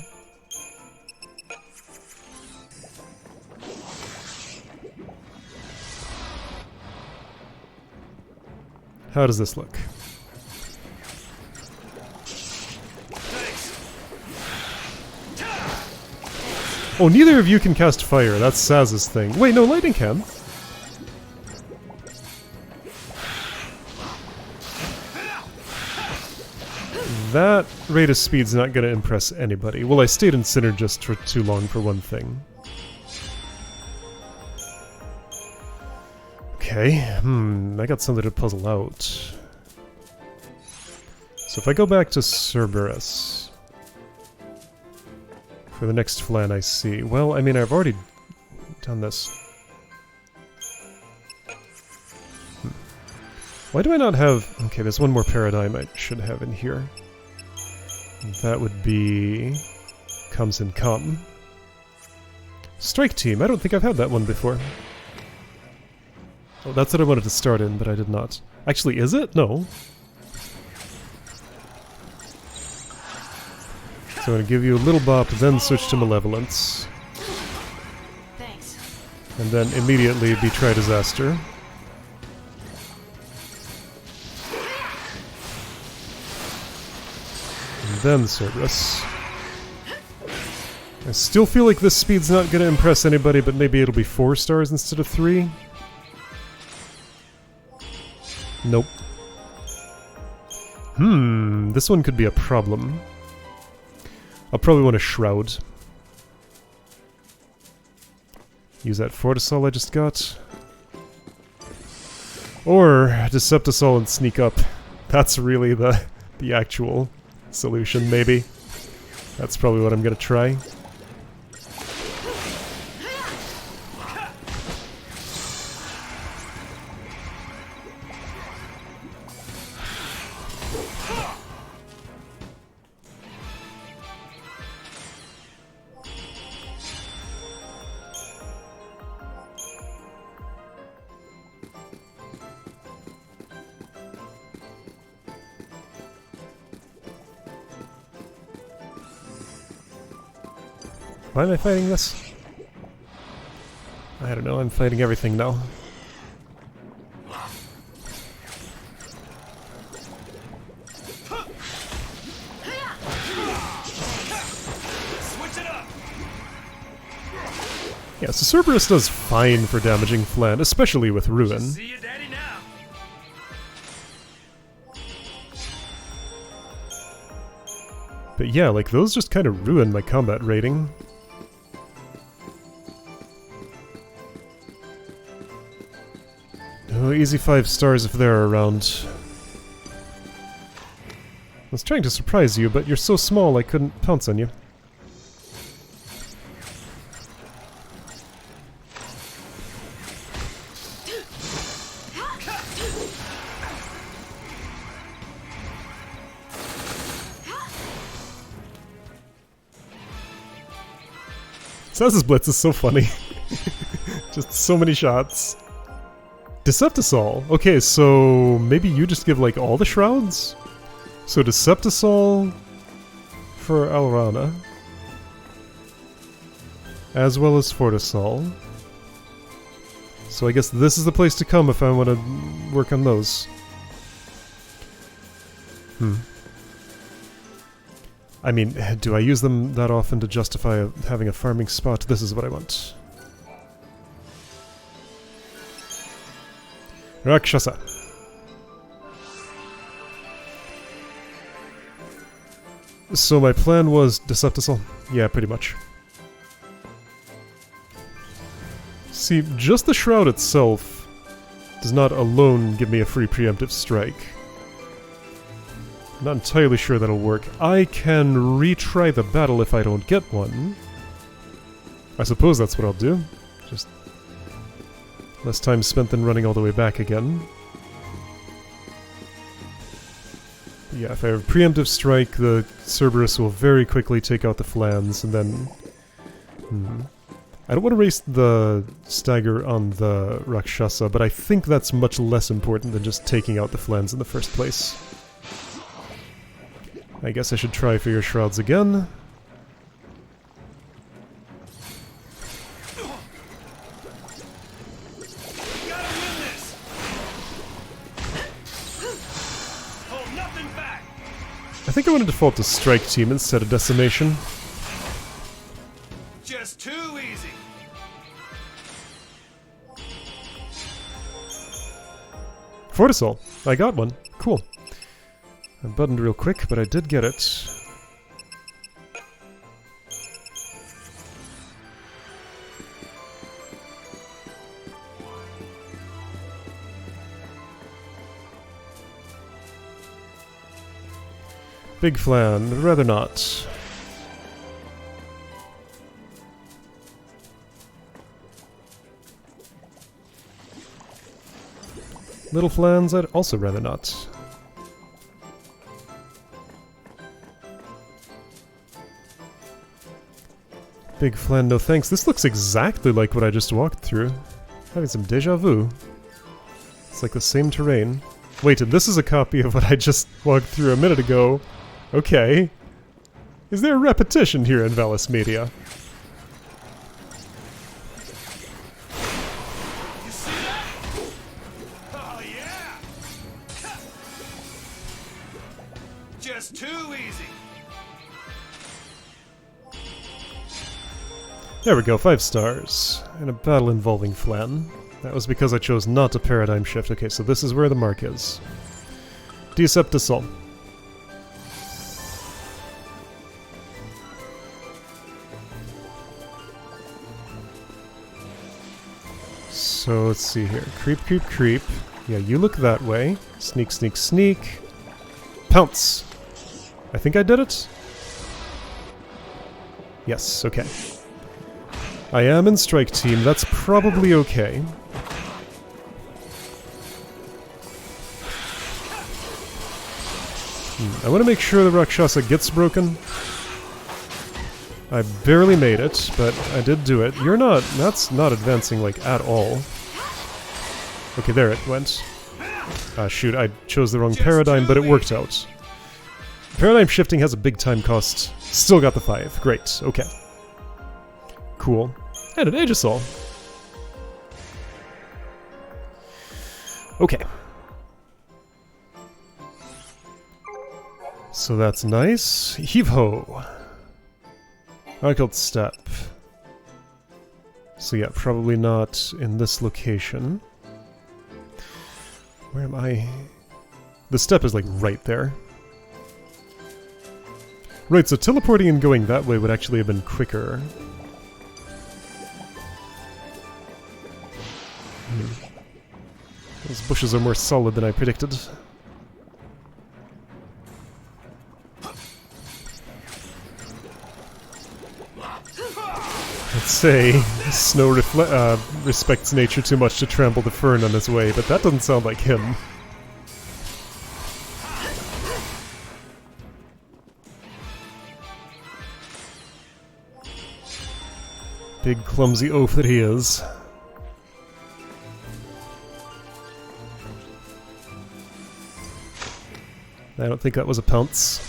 How does this look? Oh, neither of you can cast fire. That's Saz's thing. Wait, no, lightning can. That rate of speed's not gonna impress anybody. Well, I stayed in Synergist for too long for one thing. Okay, I got something to puzzle out. So if I go back to Cerberus... For the next flan I see. Well, I mean, I've already done this. Why do I not have... Okay, there's one more paradigm I should have in here. That would be... Comes and Come. Strike Team. I don't think I've had that one before. Oh, that's what I wanted to start in, but I did not. Actually, is it? No. So I'm going to give you a little bop, then switch to Malevolence. Thanks. And then immediately Betray Disaster. And then Cerberus. I still feel like this speed's not going to impress anybody, but maybe it'll be 4 stars instead of 3. Nope. This one could be a problem. I'll probably want a Shroud. Use that Fortisol I just got. Or Deceptisol and sneak up. That's really the actual solution, maybe. That's probably what I'm gonna try. Why am I fighting this? I don't know, I'm fighting everything now. Yeah, so Cerberus does fine for damaging Flan, especially with Ruin. See you, Daddy, now. But yeah, like those just kind of ruin my combat rating. Oh, easy 5 stars if they're around. I was trying to surprise you, but you're so small I couldn't pounce on you. Saz's Blitz is so funny. Just so many shots. Deceptisol. Okay, so maybe you just give like all the shrouds? So Deceptisol for Alrana. As well as Fortisol. So I guess this is the place to come if I want to work on those. I mean, do I use them that often to justify having a farming spot? This is what I want. Rakshasa. So my plan was Decepticel? Yeah, pretty much. See, just the Shroud itself does not alone give me a free preemptive strike. I'm not entirely sure that'll work. I can retry the battle if I don't get one. I suppose that's what I'll do. Just less time spent than running all the way back again. But yeah, if I have preemptive strike, the Cerberus will very quickly take out the Flans, and then... I don't want to waste the stagger on the Rakshasa, but I think that's much less important than just taking out the Flans in the first place. I guess I should try for your Shrouds again. I think I want to default to Strike Team instead of Decimation. Just too easy. Fortisol! I got one. Cool. I buttoned real quick, but I did get it. Big Flan, rather not. Little Flans, I'd also rather not. Big Flan, no thanks. This looks exactly like what I just walked through. Having some deja vu. It's like the same terrain. Wait, and this is a copy of what I just walked through a minute ago. Okay. Is there a repetition here in Valis Media? You see that? Oh yeah! Just too easy. There we go, 5 stars. And a battle involving Flan. That was because I chose not to paradigm shift. Okay, so this is where the mark is. Decepticel. So let's see here. Creep, creep, creep. Yeah, you look that way. Sneak, sneak, sneak. Pounce! I think I did it? Yes, okay. I am in Strike Team, that's probably okay. I want to make sure the Rakshasa gets broken. I barely made it, but I did do it. You're not... that's not advancing, like, at all. Okay, there it went. Shoot, I chose the wrong paradigm, but it worked out. Paradigm shifting has a big time cost. Still got the 5. Great, okay. Cool. And an Aegisol. Okay. So that's nice. Heave-ho! Occult Step. So yeah, probably not in this location. Where am I? The step is like right there. Right, so teleporting and going that way would actually have been quicker. Those bushes are more solid than I predicted. Let's say Snow respects nature too much to trample the fern on his way, but that doesn't sound like him. Big clumsy oaf that he is. I don't think that was a pounce.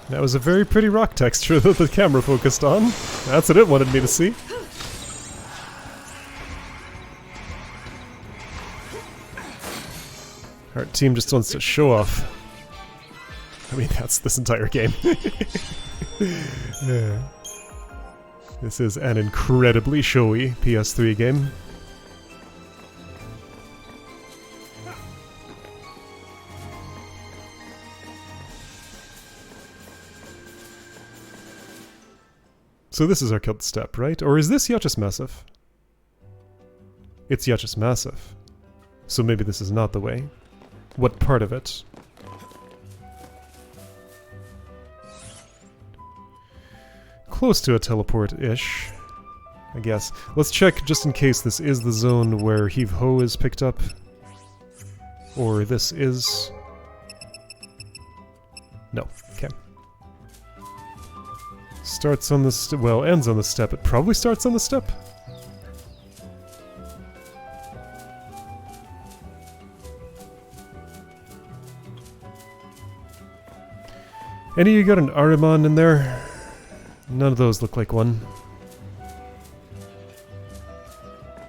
That was a very pretty rock texture that the camera focused on. That's what it wanted me to see. Our team just wants to show off. I mean, that's this entire game. Yeah. This is an incredibly showy PS3 game. So this is our killed step, right? Or is this Yacht's Massive? It's Yacht's Massive. So maybe this is not the way. What part of it? Close to a teleport-ish, I guess. Let's check just in case this is the zone where Heave Ho is picked up. Or this is... No, okay. Starts on the well, ends on the step. It probably starts on the step. Any of you got an Ahriman in there? None of those look like one.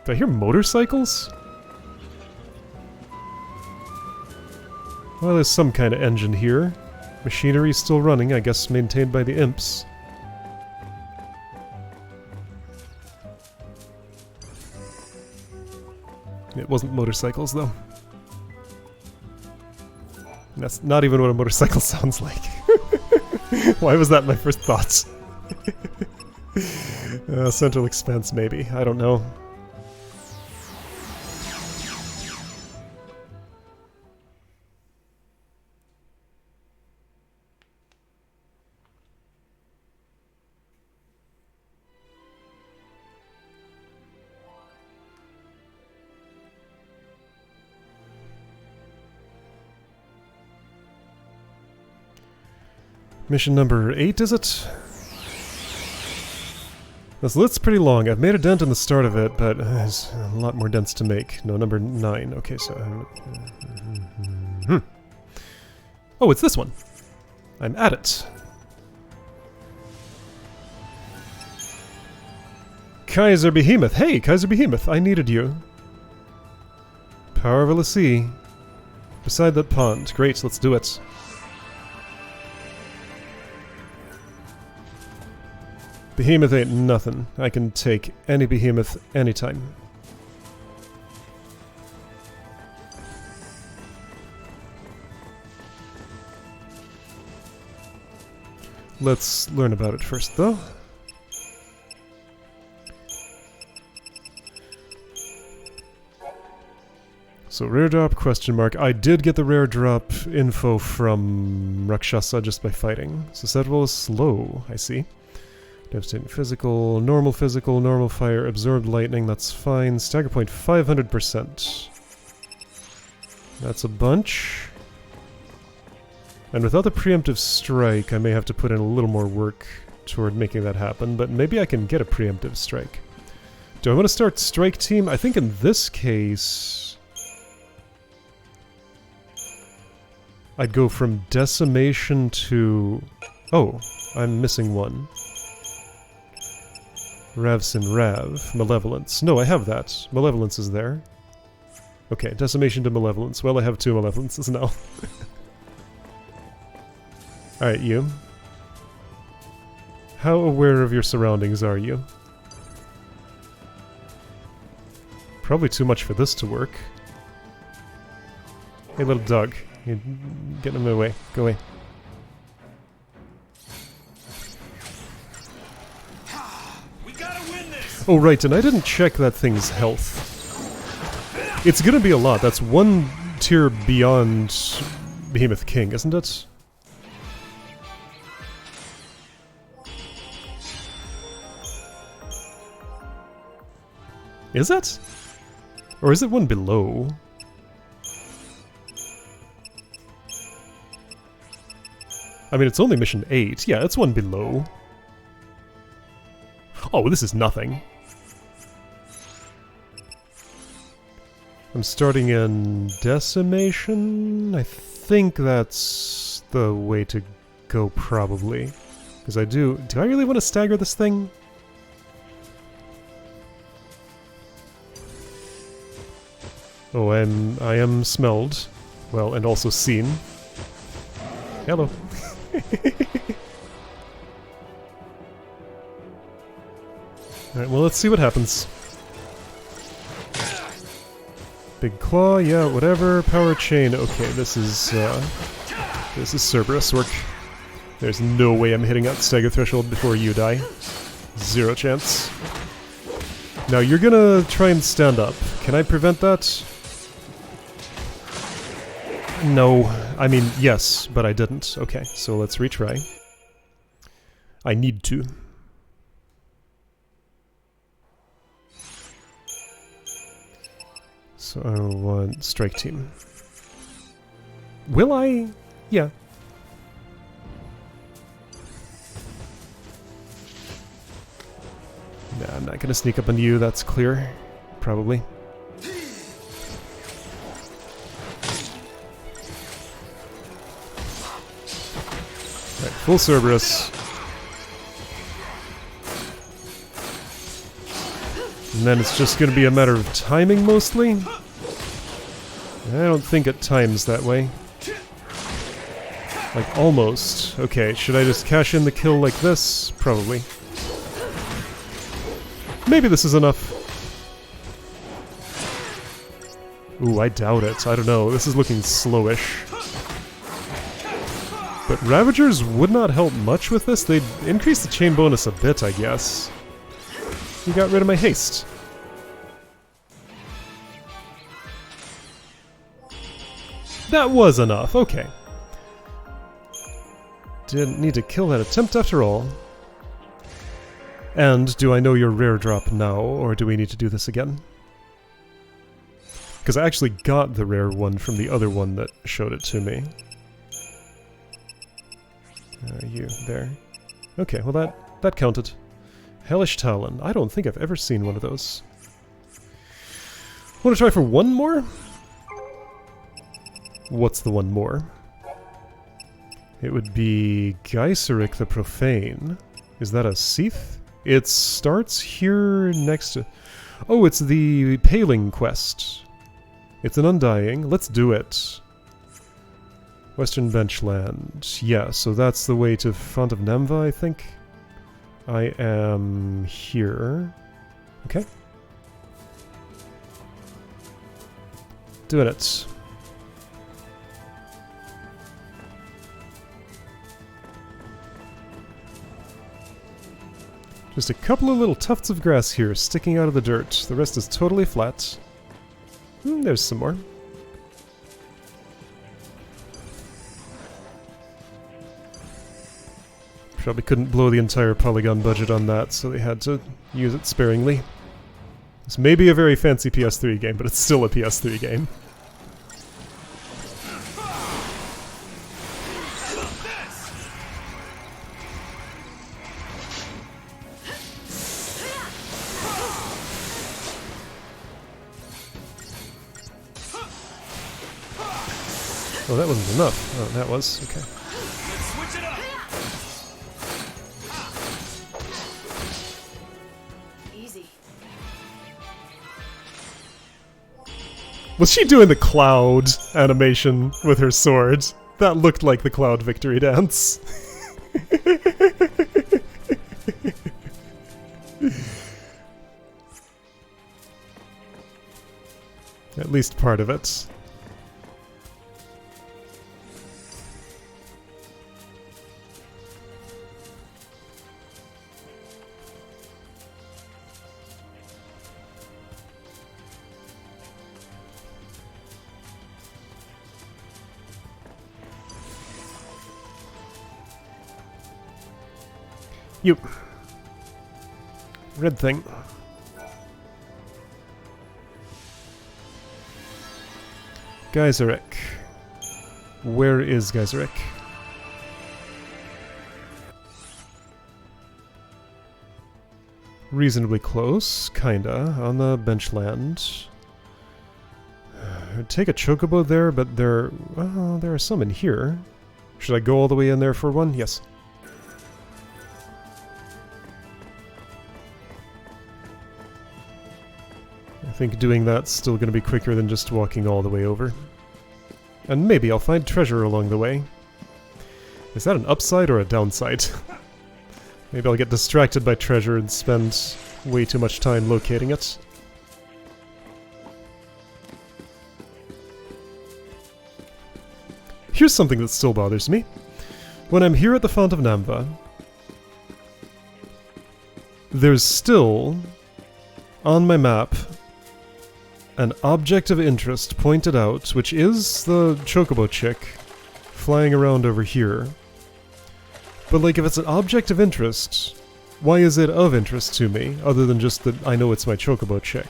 Do I hear motorcycles? Well, there's some kind of engine here. Machinery still running, I guess maintained by the imps. It wasn't motorcycles, though. That's not even what a motorcycle sounds like. Why was that my first thoughts? Central Expanse, maybe. I don't know. Mission number 8, is it? This list's pretty long. I've made a dent in the start of it, but there's a lot more dents to make. No, number 9. Okay, so... Oh, it's this one. I'm at it. Kaiser Behemoth. Hey, Kaiser Behemoth, I needed you. Power of the Sea. Beside that pond. Great, let's do it. Behemoth ain't nothing. I can take any behemoth anytime. Let's learn about it first, though. So rare drop, question mark. I did get the rare drop info from Rakshasa just by fighting. Susceptible is slow, I see. Devastating physical, normal fire, absorbed lightning, that's fine. Stagger point 500%. That's a bunch. And without the preemptive strike, I may have to put in a little more work toward making that happen, but maybe I can get a preemptive strike. Do I want to start strike team? I think in this case... I'd go from decimation to... Oh, I'm missing one. Ravsin Rav. Malevolence. No, I have that. Malevolence is there. Okay, decimation to malevolence. Well, I have 2 malevolences now. Alright, you. How aware of your surroundings are you? Probably too much for this to work. Hey, little dog. You're getting in my way. Go away. Oh, right, and I didn't check that thing's health. It's gonna be a lot. That's 1 tier beyond Behemoth King, isn't it? Is it? Or is it 1 below? I mean, it's only mission 8. Yeah, it's 1 below. Oh, this is nothing. I'm starting in decimation? I think that's the way to go, probably. Because I do... Do I really want to stagger this thing? Oh, I am smelled. Well, and also seen. Hello. Alright, well, let's see what happens. Big claw, yeah, whatever. Power chain. Okay, this is Cerberus work. There's no way I'm hitting that stagger threshold before you die. Zero chance. Now, you're gonna try and stand up. Can I prevent that? No. I mean, yes, but I didn't. Okay, so let's retry. I need to. So I want strike team. Will I? Yeah. Nah, I'm not gonna sneak up on you, that's clear. Probably. Right, full Cerberus. And then it's just gonna be a matter of timing, mostly. I don't think it times that way. Like, almost. Okay, should I just cash in the kill like this? Probably. Maybe this is enough. Ooh, I doubt it. I don't know. This is looking slowish. But Ravagers would not help much with this. They'd increase the chain bonus a bit, I guess. You got rid of my haste. That was enough, okay. Didn't need to kill that attempt after all. And do I know your rare drop now, or do we need to do this again? Because I actually got the rare one from the other one that showed it to me. You, there. Okay, well that counted. Hellish Talon. I don't think I've ever seen one of those. Want to try for one more? What's the one more? It would be Geyserich the Profane. Is that a Seath? It starts here next to... Oh, it's the Paling quest. It's an Undying. Let's do it. Western Benchland. Yeah, so that's the way to Font of Nemva, I think. I am here. Okay. Doing it. Just a couple of little tufts of grass here sticking out of the dirt. The rest is totally flat. There's some more. Probably couldn't blow the entire polygon budget on that, so they had to use it sparingly. This may be a very fancy PS3 game, but it's still a PS3 game. Oh, that wasn't enough. Oh, that was. Okay. Switch it up. Easy. Was she doing the cloud animation with her sword? That looked like the cloud victory dance. At least part of it. You. Red thing. Geyserich. Where is Geyserich? Reasonably close, kinda, on the benchland. I'd take a chocobo there, but there are some in here. Should I go all the way in there for one? Yes. I think doing that's still going to be quicker than just walking all the way over. And maybe I'll find treasure along the way. Is that an upside or a downside? Maybe I'll get distracted by treasure and spend way too much time locating it. Here's something that still bothers me. When I'm here at the Font of Namva, there's still, on my map, an object of interest pointed out, which is the chocobo chick flying around over here. But like, if it's an object of interest, why is it of interest to me, other than just that I know it's my chocobo chick?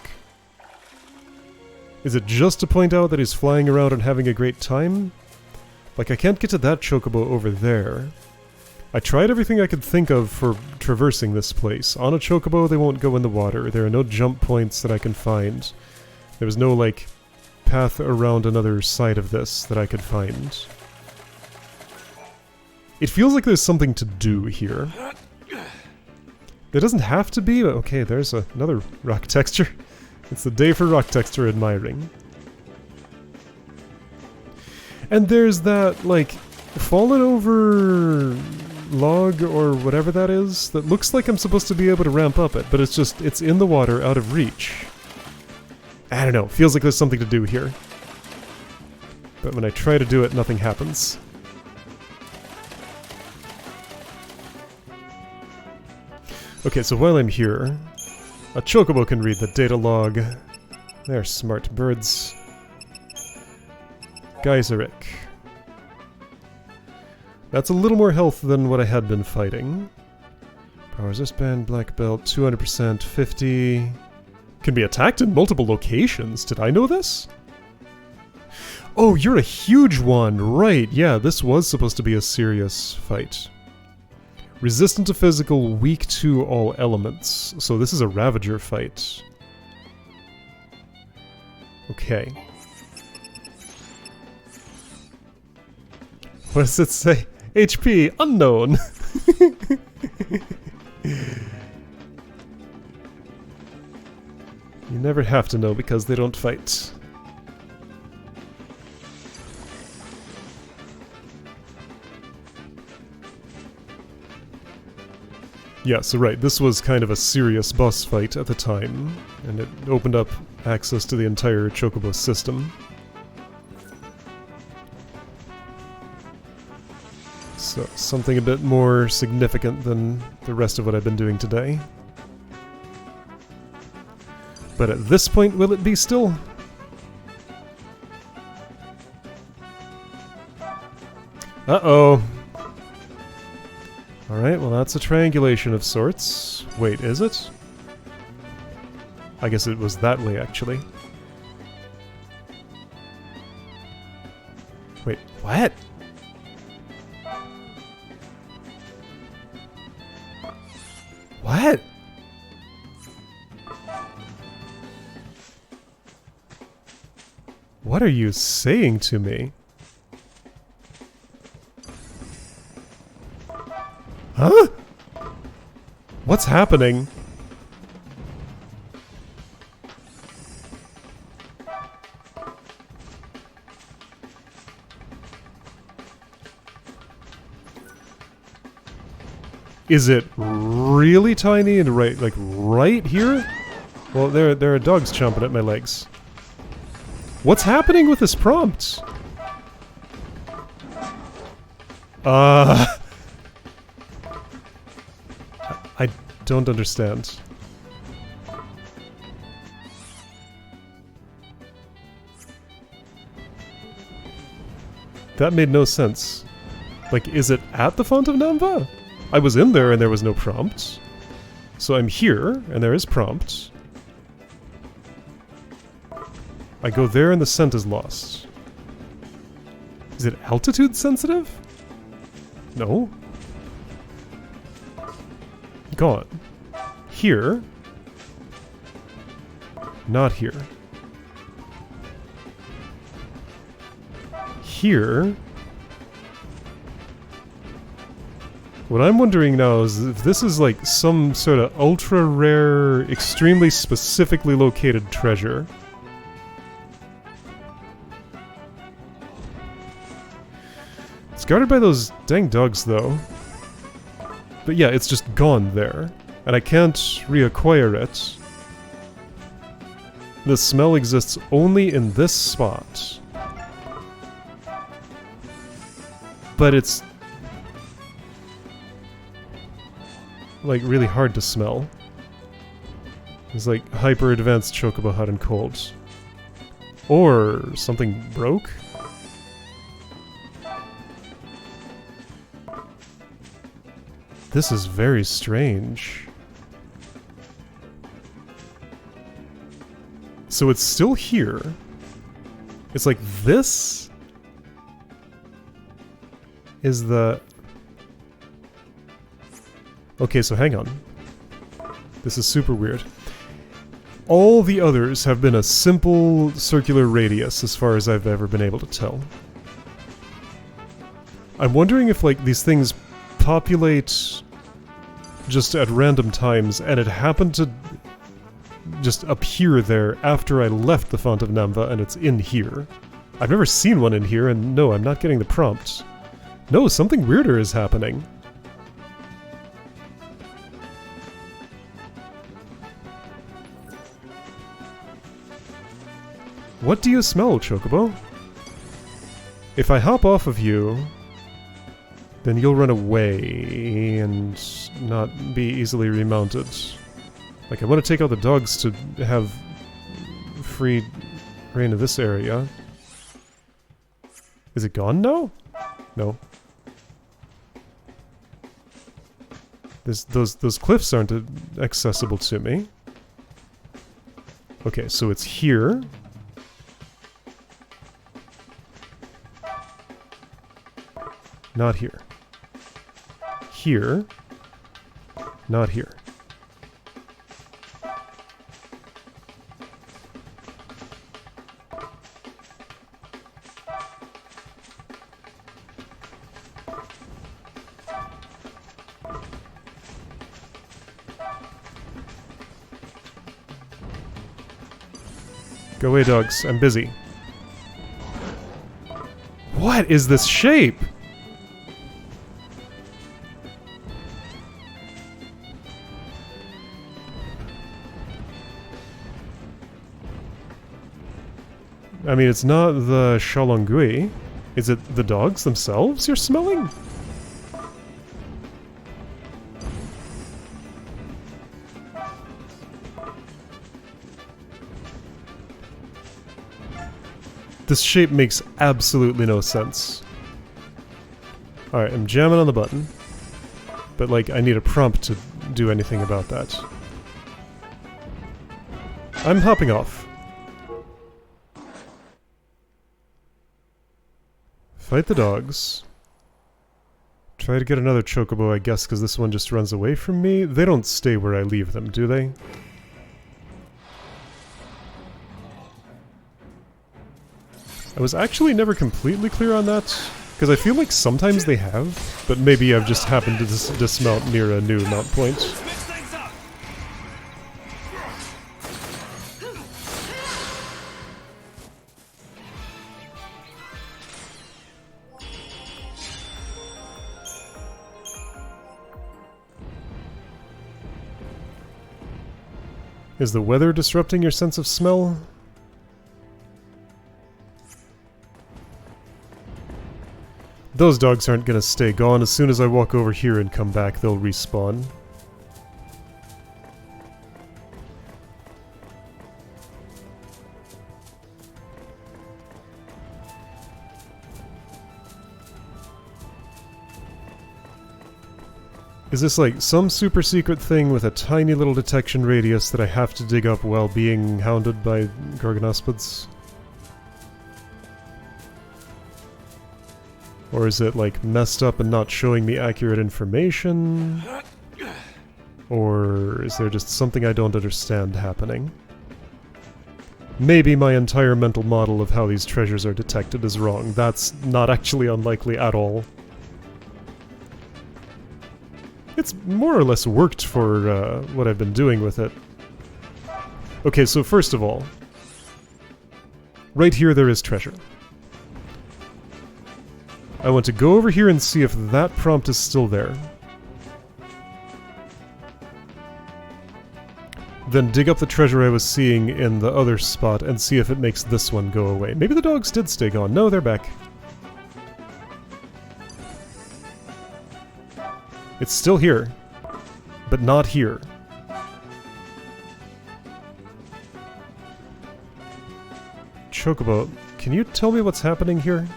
Is it just to point out that he's flying around and having a great time? Like, I can't get to that chocobo over there. I tried everything I could think of for traversing this place. On a chocobo, they won't go in the water. There are no jump points that I can find. There was no, like, path around another side of this that I could find. It feels like there's something to do here. There doesn't have to be, but okay, there's another rock texture. It's the day for rock texture admiring. And there's that, like, fallen over log or whatever that is that looks like I'm supposed to be able to ramp up it, but it's just, it's in the water out of reach. I don't know, feels like there's something to do here. But when I try to do it, nothing happens. Okay, so while I'm here, a chocobo can read the data log. They're smart birds. Geyseric. That's a little more health than what I had been fighting. Power resist band, black belt, 200%, 50... Can be attacked in multiple locations. Did I know this? Oh, you're a huge one! Right, yeah, this was supposed to be a serious fight. Resistant to physical, weak to all elements. So this is a Ravager fight. Okay. What does it say? HP unknown! You never have to know because they don't fight. Yeah, so right, this was kind of a serious boss fight at the time, and it opened up access to the entire Chocobo system. So, something a bit more significant than the rest of what I've been doing today. But at this point, will it be still? Uh-oh. Alright, well that's a triangulation of sorts. Wait, is it? I guess it was that way, actually. Wait, what? What? What are you saying to me? Huh? What's happening? Is it really tiny and right here? Well, there are dogs chomping at my legs. What's happening with this prompt? I don't understand. That made no sense. Like, is it at the Font of Namva? I was in there and there was no prompt. So I'm here and there is prompt. I go there and the scent is lost. Is it altitude sensitive? No. Gone. Here. Not here. Here. What I'm wondering now is if this is like some sort of ultra rare, extremely specifically located treasure. It's guarded by those dang dogs though. But yeah, it's just gone there. And I can't reacquire it. The smell exists only in this spot. But it's like really hard to smell. It's like hyper advanced chocobo hot and cold. Or something broke? This is very strange. So it's still here. It's like this is the... Okay, so hang on. This is super weird. All the others have been a simple circular radius as far as I've ever been able to tell. I'm wondering if like these things populate just at random times and it happened to just appear there after I left the Font of Namva and it's in here. I've never seen one in here and no, I'm not getting the prompt. No, something weirder is happening. What do you smell, Chocobo? If I hop off of you, then you'll run away and not be easily remounted. Like, I want to take out the dogs to have free reign of this area. Is it gone now? No. Those cliffs aren't accessible to me. Okay, so it's here. Not here. Here. Not here. Go away, dogs. I'm busy. What is this shape? I mean, it's not the Shalongui. Is it the dogs themselves you're smelling? This shape makes absolutely no sense. Alright, I'm jamming on the button. But, like, I need a prompt to do anything about that. I'm hopping off. Fight the dogs. Try to get another chocobo, I guess, because this one just runs away from me. They don't stay where I leave them, do they? I was actually never completely clear on that, because I feel like sometimes they have, but maybe I've just happened to dismount near a new mount point. Is the weather disrupting your sense of smell? Those dogs aren't gonna stay gone. As soon as I walk over here and come back, they'll respawn. Is this like some super secret thing with a tiny little detection radius that I have to dig up while being hounded by Gorgonospids? Or is it like messed up and not showing me accurate information? Or is there just something I don't understand happening? Maybe my entire mental model of how these treasures are detected is wrong. That's not actually unlikely at all. it's more or less worked for what I've been doing with it. Okay, so first of all, right here there is treasure. I want to go over here and see if that prompt is still there. Then dig up the treasure I was seeing in the other spot and see if it makes this one go away. Maybe the dogs did stay gone. No, they're back. It's still here, but not here. Chocobo, can you tell me what's happening here?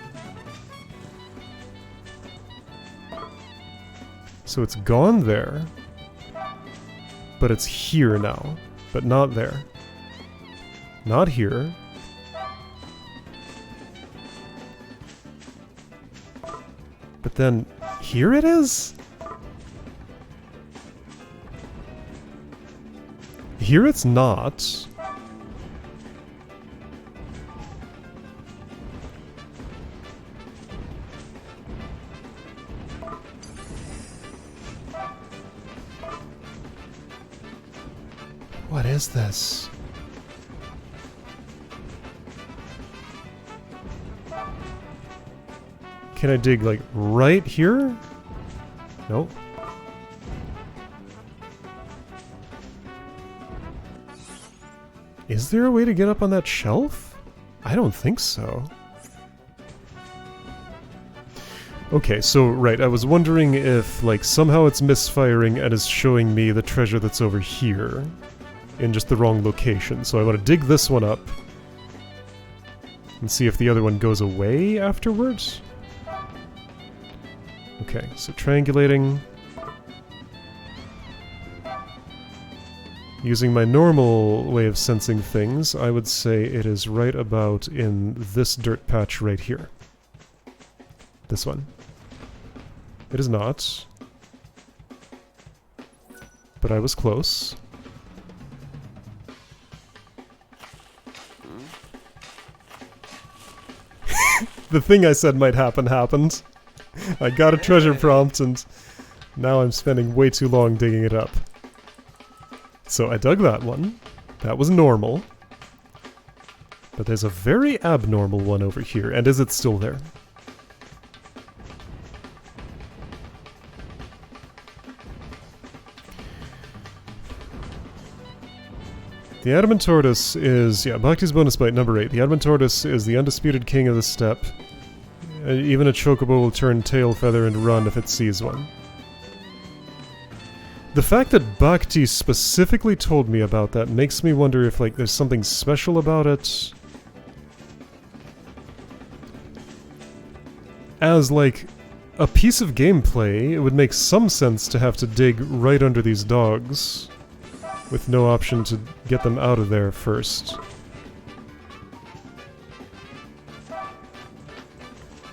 So it's gone there, but it's here now, but not there. Not here. But then, here it is? Here it's not. What is this? Can I dig, like, right here? Nope. Is there a way to get up on that shelf? I don't think so. Okay, so, right, I was wondering if, like, somehow it's misfiring and is showing me the treasure that's over here in just the wrong location. So I want to dig this one up and see if the other one goes away afterwards. Okay, so triangulating. Using my normal way of sensing things, I would say it is right about in this dirt patch right here. This one. It is not. But I was close. The thing I said might happen happened. I got a treasure prompt and now I'm spending way too long digging it up. So I dug that one. That was normal. But there's a very abnormal one over here. And is it still there? The Adamant Tortoise is, yeah, Bhakti's bonus bite number 8. The Adamant Tortoise is the undisputed king of the steppe. Even a chocobo will turn tail feather and run if it sees one. The fact that Bhakti specifically told me about that makes me wonder if, like, there's something special about it. As, like, a piece of gameplay, it would make some sense to have to dig right under these dogs, with no option to get them out of there first.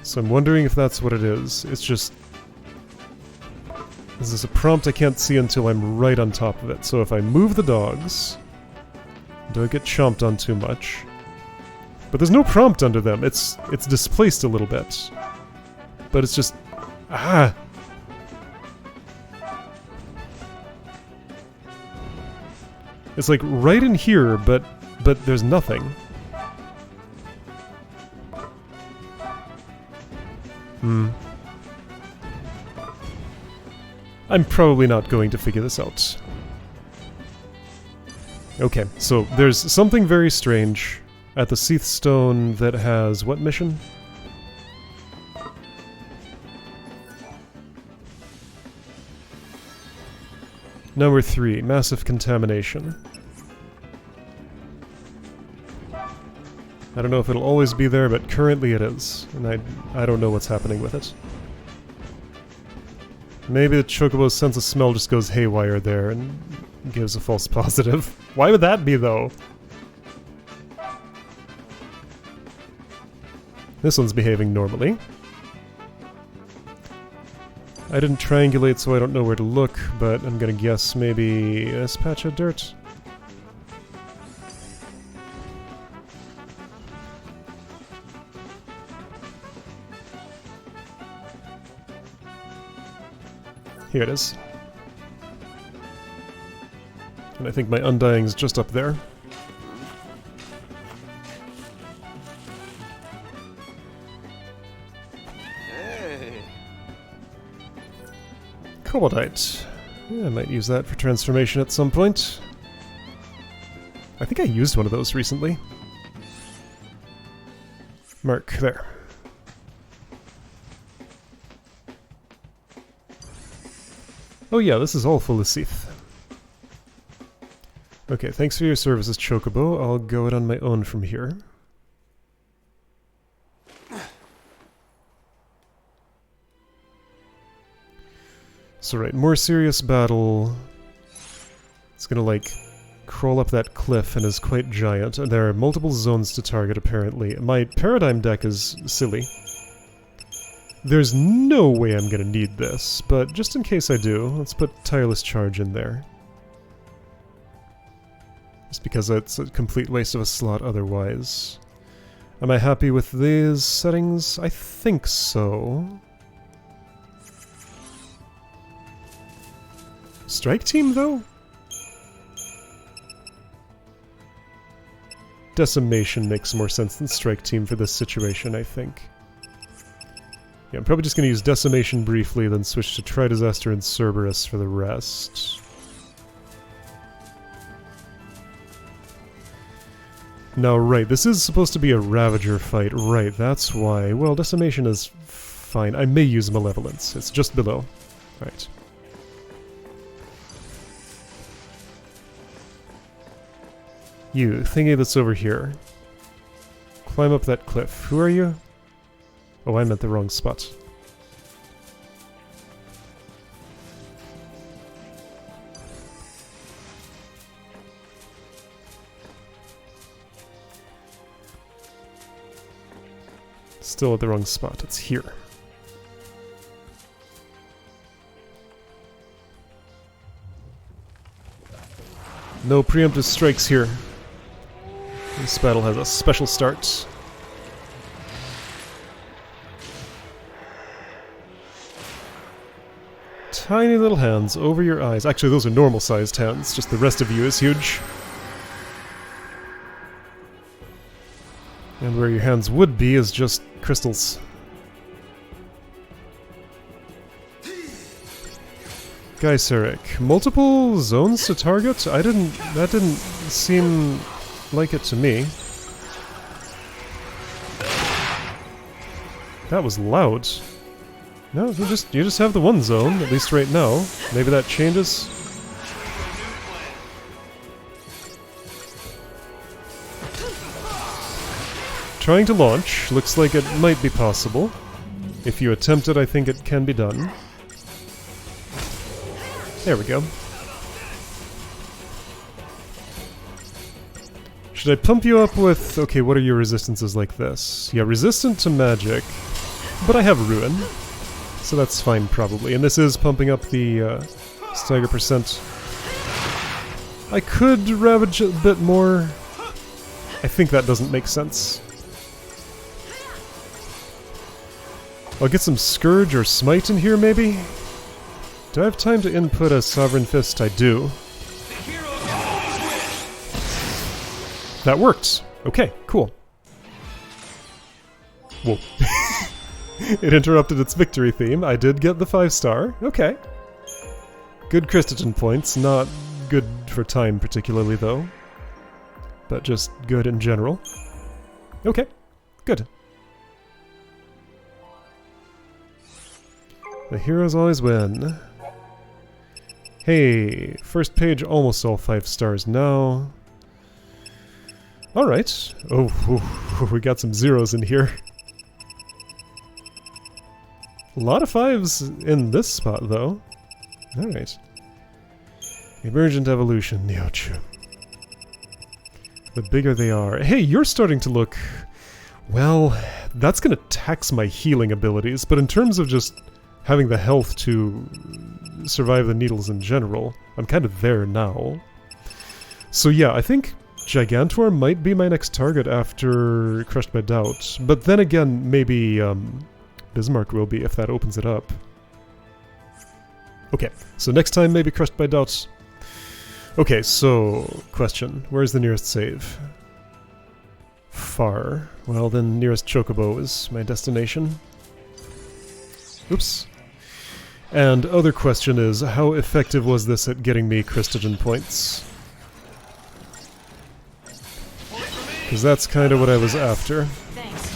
So I'm wondering if that's what it is. It's just... this is a prompt I can't see until I'm right on top of it. So if I move the dogs, don't get chomped on too much. But there's no prompt under them. It's displaced a little bit. But it's just... ah! It's like right in here, but there's nothing. I'm probably not going to figure this out. Okay, so there's something very strange at the Seath Stone that has what mission? Number 3, massive contamination. I don't know if it'll always be there, but currently it is, and I don't know what's happening with it. Maybe the chocobo's sense of smell just goes haywire there and gives a false positive. Why would that be, though? This one's behaving normally. I didn't triangulate, so I don't know where to look, but I'm gonna guess maybe this patch of dirt. Here it is. And I think my Undying's just up there. Hey. Cobaldite. Yeah, I might use that for transformation at some point. I think I used one of those recently. Mark, there. Oh yeah, this is all full of Seath. Okay, thanks for your services, Chocobo. I'll go it on my own from here. So right, more serious battle. It's gonna like crawl up that cliff and is quite giant, and there are multiple zones to target apparently. My paradigm deck is silly. There's no way I'm gonna need this, but just in case I do, let's put Tireless Charge in there. Just because it's a complete waste of a slot otherwise. Am I happy with these settings? I think so. Strike Team, though? Decimation makes more sense than Strike Team for this situation, I think. Yeah, I'm probably just going to use Decimation briefly, then switch to Tri-Disaster and Cerberus for the rest. Now, right, this is supposed to be a Ravager fight, right, that's why. Well, Decimation is fine. I may use Malevolence. It's just below. Right. You, thingy that's over here. Climb up that cliff. Who are you? Oh, I'm at the wrong spot. Still at the wrong spot. It's here. No preemptive strikes here. This battle has a special start. Tiny little hands over your eyes. Actually, those are normal-sized hands. Just the rest of you is huge. And where your hands would be is just crystals. Geyserek. Multiple zones to target? That didn't seem like it to me. That was loud. No, you just have the one zone, at least right now. Maybe that changes. Trying to launch. Looks like it might be possible. If you attempt it, I think it can be done. There we go. Should I pump you up with... Okay, what are your resistances like this? Yeah, resistant to magic, but I have Ruin, so that's fine probably. And this is pumping up the stagger percent. I could Ravage a bit more. I think that doesn't make sense. I'll get some Scourge or Smite in here maybe? Do I have time to input a Sovereign Fist? I do. That worked! Okay, cool. Whoa. It interrupted its victory theme. I did get the 5-star. Okay. Good Christogen points. Not good for time particularly, though. But just good in general. Okay. Good. The heroes always win. Hey, first page almost all 5 stars now. Alright. Oh, we got some zeros in here. A lot of 5s in this spot, though. Alright. Emergent Evolution, Neochu. The bigger they are. Hey, you're starting to look... Well, that's gonna tax my healing abilities, but in terms of just having the health to survive the needles in general, I'm kind of there now. So yeah, I think Gigantor might be my next target after Crushed by Doubt. But then again, maybe Bismarck will be if that opens it up. Okay, so next time maybe Crushed by Doubt. Okay, so, question. Where's the nearest save? Far. Well, then nearest Chocobo is my destination. Oops. And other question is, how effective was this at getting me Christogen points? Because that's kind of what I was after. Thanks.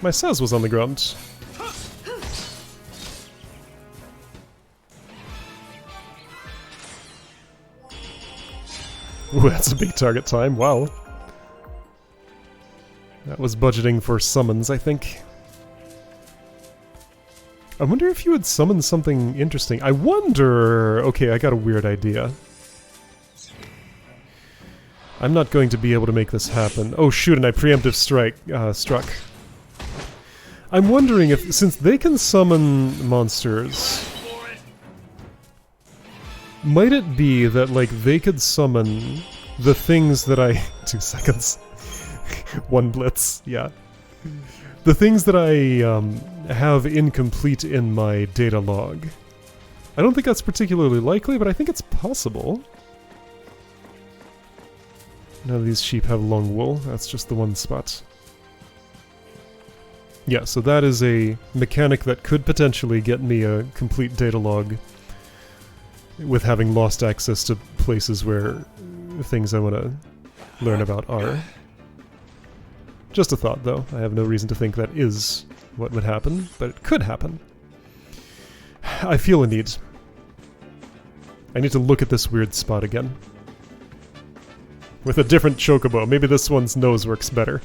My Saz was on the ground. Ooh, that's a big target time, wow. That was budgeting for summons, I think. I wonder if you would summon something interesting. I wonder... Okay, I got a weird idea. I'm not going to be able to make this happen. Oh shoot, and I preemptive struck. I'm wondering if, since they can summon monsters... Might it be that, like, they could summon the things that I... 2 seconds. One blitz, yeah. The things that I have incomplete in my data log. I don't think that's particularly likely, but I think it's possible. None of these sheep have long wool. That's just the one spot. Yeah, so that is a mechanic that could potentially get me a complete data log with having lost access to places where things I want to learn about are. Just a thought, though. I have no reason to think that is what would happen, but it could happen. I feel a need. I need to look at this weird spot again. With a different chocobo. Maybe this one's nose works better.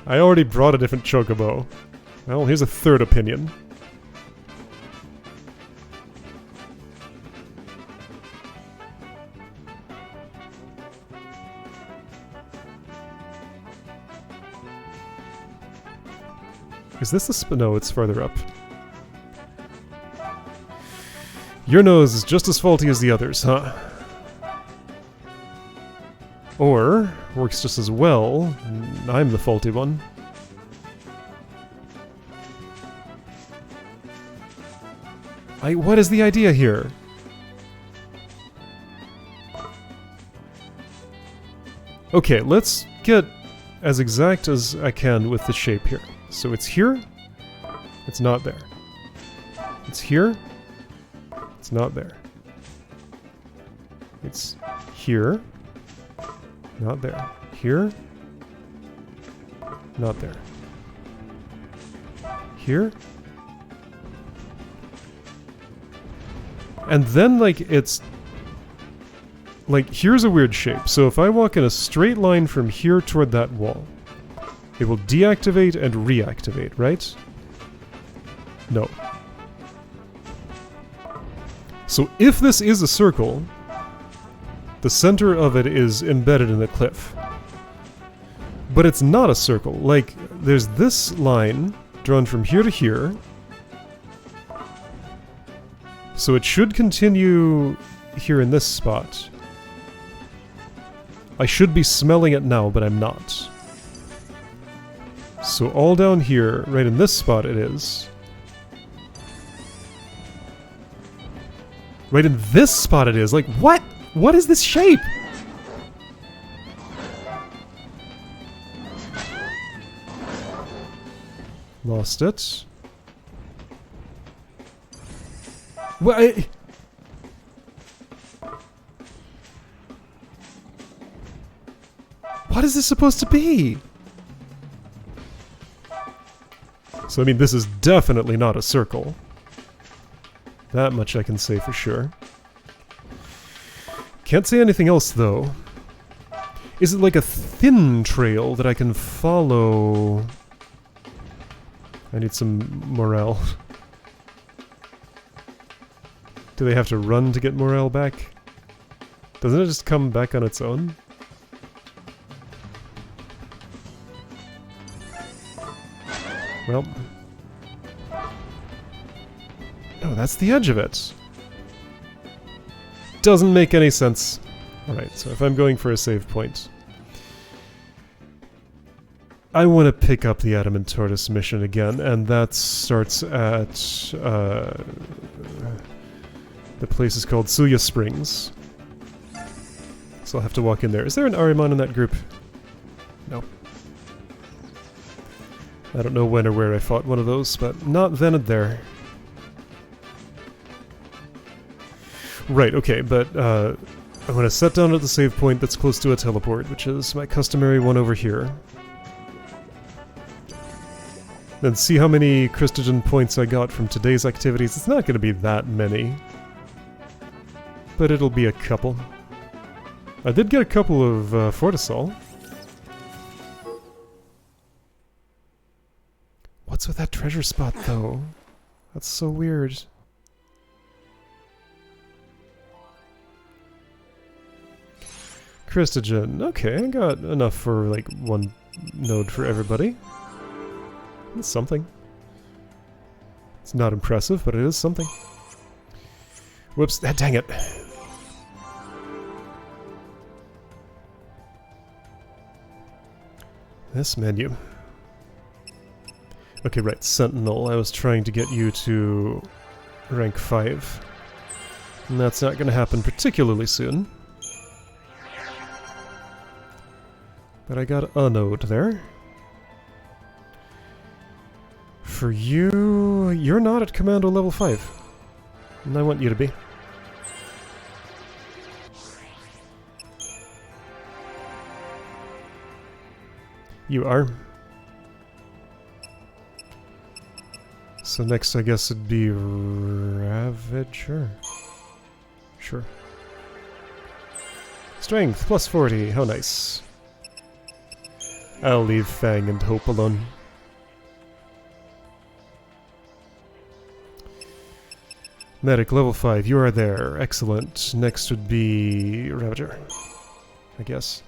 I already brought a different chocobo. Well, here's a third opinion. Is this the no, it's farther up. Your nose is just as faulty as the others, huh? Or, works just as well, I'm the faulty one. What is the idea here? Okay, let's get as exact as I can with the shape here. So it's here, it's not there. It's here, it's not there. It's here, not there. Here, not there. Here. And then, like, it's... Like, here's a weird shape. So if I walk in a straight line from here toward that wall, it will deactivate and reactivate, right? No. So if this is a circle, the center of it is embedded in the cliff. But it's not a circle. Like, there's this line drawn from here to here. So it should continue here in this spot. I should be smelling it now, but I'm not. So all down here, right in this spot it is. Right in this spot it is. Like, what? What is this shape? Lost it. What? What is this supposed to be? So, I mean, this is definitely not a circle. That much I can say for sure. Can't say anything else, though. Is it like a thin trail that I can follow? I need some morale. Do they have to run to get morale back? Doesn't it just come back on its own? Well... No, that's the edge of it. Doesn't make any sense. Alright, so if I'm going for a save point... I want to pick up the Adamant Tortoise mission again, and that starts at... the place is called Suya Springs. So I'll have to walk in there. Is there an Arimon in that group? No. I don't know when or where I fought one of those, but not then and there. Right, okay, but I'm going to set down at the save point that's close to a teleport, which is my customary one over here. Then see how many Christogen points I got from today's activities. It's not going to be that many, but it'll be a couple. I did get a couple of Fortisol. What's with that treasure spot, though? That's so weird. Christogen. Okay, I got enough for, like, one node for everybody. That's something. It's not impressive, but it is something. Whoops, dang it. This menu. Okay, right, Sentinel. I was trying to get you to rank 5. And that's not going to happen particularly soon. But I got a node there. For you, you're not at Commando level 5. And I want you to be. You are. So next I guess it'd be Ravager. Sure. Strength, plus 40. How nice. I'll leave Fang and Hope alone. Medic, level 5. You are there. Excellent. Next would be Ravager, I guess.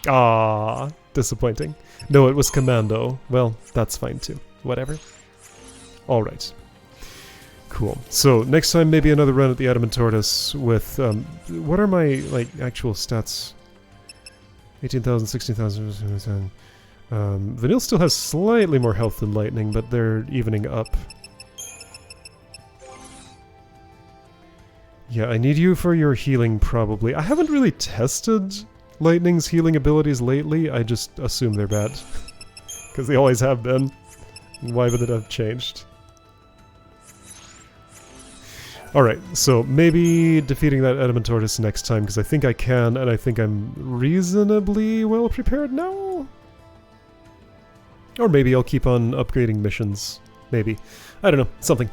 Ah, disappointing. No, it was Commando. Well, that's fine too. Whatever. Alright. Cool. So, next time maybe another run at the Adamant Tortoise with, what are my, like, actual stats? 18,000, 16,000... Vanille still has slightly more health than Lightning, but they're evening up. Yeah, I need you for your healing, probably. I haven't really tested Lightning's healing abilities lately. I just assume they're bad. Because they always have been. Why would it have changed? Alright, so maybe defeating that Adamant Tortoise next time, because I think I can, and I think I'm reasonably well prepared now? Or maybe I'll keep on upgrading missions. Maybe. I don't know. Something.